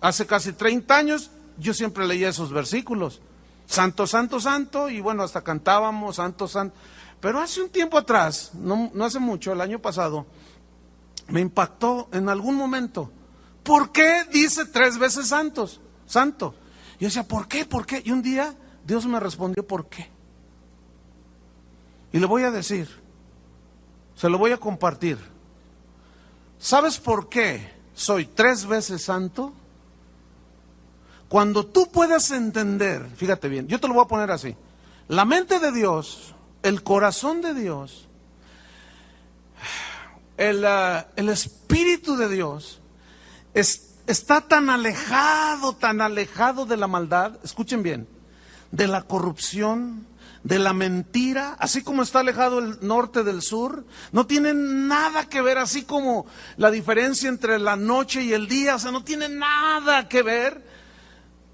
hace casi 30 años, yo siempre leía esos versículos. Santo, santo, santo, y bueno, hasta cantábamos, santo, santo. Pero hace un tiempo atrás, no hace mucho, el año pasado, me impactó en algún momento. ¿Por qué dice 3 veces santos? Santo. Yo decía, ¿por qué? ¿Por qué? Y un día Dios me respondió, ¿por qué? Y le voy a decir, se lo voy a compartir. ¿Sabes por qué soy 3 veces santo? Cuando tú puedas entender, fíjate bien, yo te lo voy a poner así, la mente de Dios, el corazón de Dios, el Espíritu de Dios, está tan alejado de la maldad, escuchen bien, de la corrupción, de la mentira, así como está alejado el norte del sur. No tiene nada que ver, así como la diferencia entre la noche y el día, o sea, no tiene nada que ver.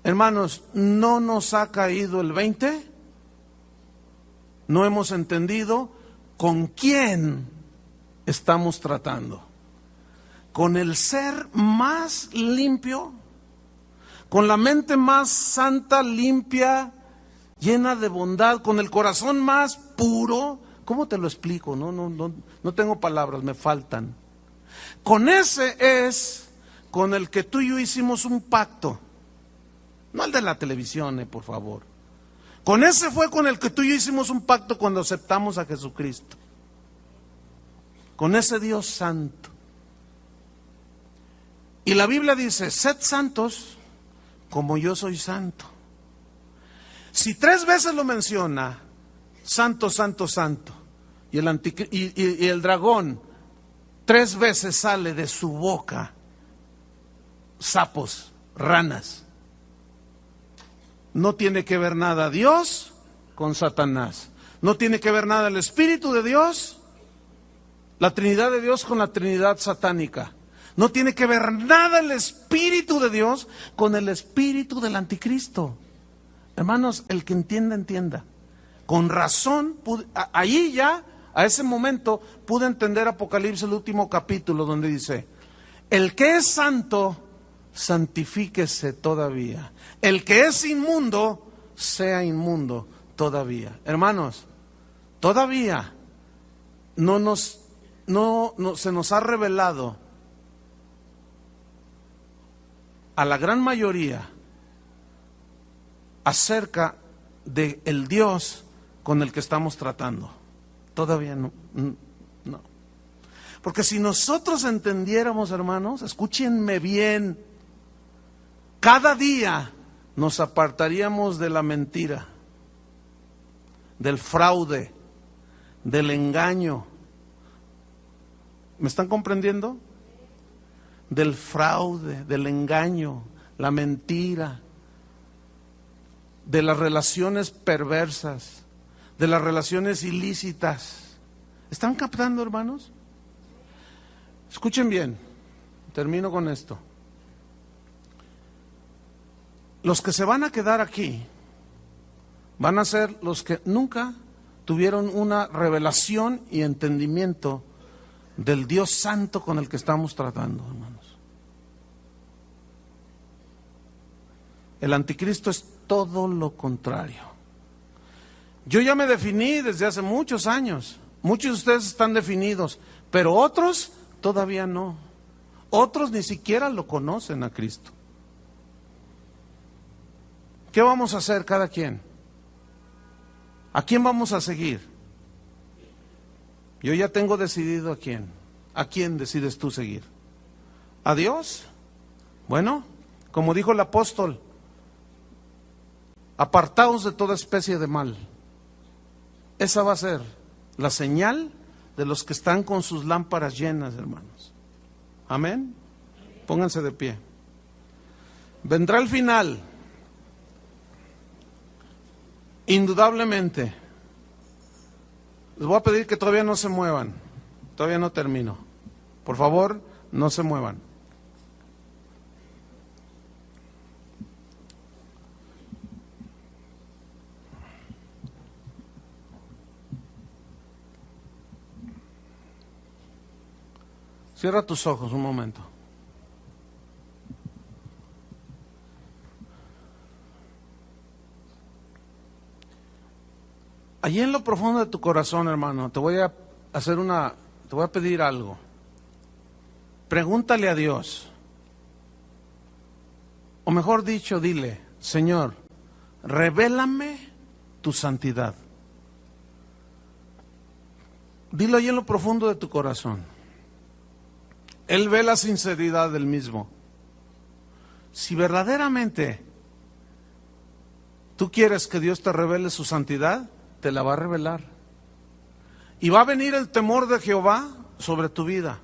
Hermanos, ¿no nos ha caído el 20? ¿No hemos entendido con quién estamos tratando? ¿Con el ser más limpio? ¿Con la mente más santa, limpia, llena de bondad, con el corazón más puro? ¿Cómo te lo explico? No tengo palabras, me faltan. Con ese es con el que tú y yo hicimos un pacto. No el de la televisión, por favor. Con ese fue con el que tú y yo hicimos un pacto cuando aceptamos a Jesucristo. Con ese Dios santo. Y la Biblia dice, sed santos como yo soy santo. Si 3 veces lo menciona, santo, santo, santo, y el dragón 3 veces sale de su boca sapos, ranas, no tiene que ver nada Dios con Satanás. No tiene que ver nada el Espíritu de Dios, la Trinidad de Dios, con la Trinidad satánica. No tiene que ver nada el Espíritu de Dios con el espíritu del anticristo. Hermanos, el que entienda, entienda. Con razón, ahí ya, a ese momento, pude entender Apocalipsis, el último capítulo, donde dice, el que es santo, santifíquese todavía. El que es inmundo, sea inmundo todavía. Hermanos, todavía no se nos ha revelado a la gran mayoría acerca de el Dios con el que estamos tratando. Todavía no. Porque si nosotros entendiéramos, hermanos, escúchenme bien, cada día nos apartaríamos de la mentira, del fraude, del engaño. ¿Me están comprendiendo? Del fraude, del engaño, la mentira, de las relaciones perversas, de las relaciones ilícitas. ¿Están captando, hermanos? Escuchen bien, termino con esto. Los que se van a quedar aquí van a ser los que nunca tuvieron una revelación y entendimiento del Dios santo con el que estamos tratando, hermanos. El anticristo es todo lo contrario. Yo ya me definí desde hace muchos años. Muchos de ustedes están definidos, pero otros todavía no. Otros ni siquiera lo conocen a Cristo. ¿Qué vamos a hacer cada quien? ¿A quién vamos a seguir? Yo ya tengo decidido a quién. ¿A quién decides tú seguir? ¿A Dios? Bueno, como dijo el apóstol, apartaos de toda especie de mal. Esa va a ser la señal de los que están con sus lámparas llenas, hermanos. Amén. Pónganse de pie. Vendrá el final. Indudablemente. Les voy a pedir que todavía no se muevan. Todavía no termino. Por favor, no se muevan. Cierra tus ojos un momento. Allí en lo profundo de tu corazón, hermano, te voy a pedir algo. Pregúntale a Dios. O mejor dicho, dile, Señor, revélame tu santidad. Dilo allí en lo profundo de tu corazón. Él ve la sinceridad del mismo. Si verdaderamente tú quieres que Dios te revele su santidad, te la va a revelar. Y va a venir el temor de Jehová sobre tu vida.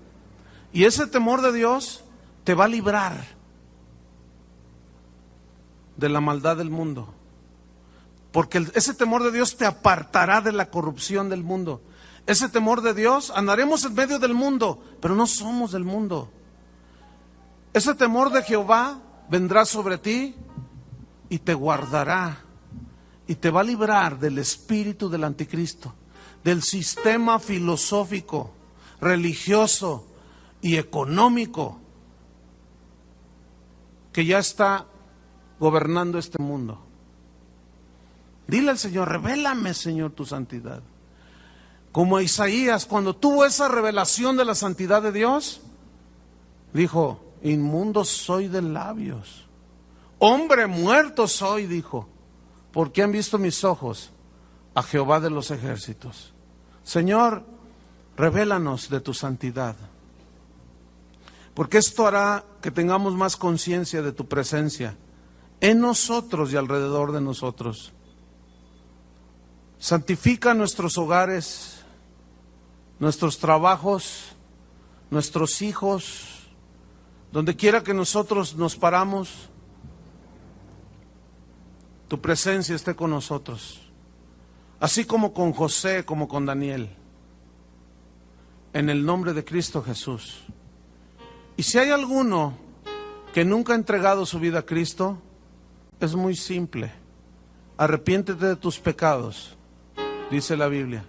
Y ese temor de Dios te va a librar de la maldad del mundo. Porque ese temor de Dios te apartará de la corrupción del mundo. Ese temor de Dios, andaremos en medio del mundo, pero no somos del mundo. Ese temor de Jehová vendrá sobre ti y te guardará y te va a librar del espíritu del anticristo, del sistema filosófico, religioso y económico que ya está gobernando este mundo. Dile al Señor, revélame, Señor, tu santidad. Como Isaías, cuando tuvo esa revelación de la santidad de Dios, dijo, inmundo soy de labios, hombre muerto soy, dijo, porque han visto mis ojos a Jehová de los ejércitos. Señor, revélanos de tu santidad, porque esto hará que tengamos más conciencia de tu presencia en nosotros y alrededor de nosotros. Santifica nuestros hogares, nuestros trabajos, nuestros hijos, donde quiera que nosotros nos paramos, tu presencia esté con nosotros, así como con José, como con Daniel, en el nombre de Cristo Jesús. Y si hay alguno que nunca ha entregado su vida a Cristo, es muy simple, arrepiéntete de tus pecados, dice la Biblia,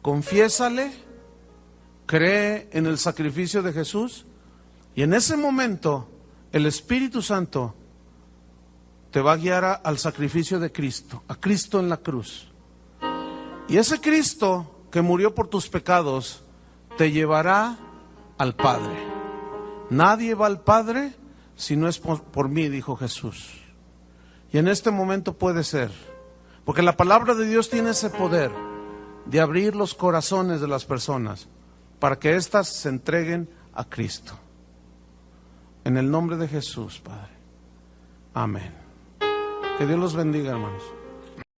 confiésale, cree en el sacrificio de Jesús, y en ese momento el Espíritu Santo te va a guiar al sacrificio de Cristo, a Cristo en la cruz. Y ese Cristo que murió por tus pecados te llevará al Padre. Nadie va al Padre si no es por mí, dijo Jesús. Y en este momento puede ser, porque la palabra de Dios tiene ese poder de abrir los corazones de las personas para que éstas se entreguen a Cristo. En el nombre de Jesús, Padre. Amén. Que Dios los bendiga, hermanos.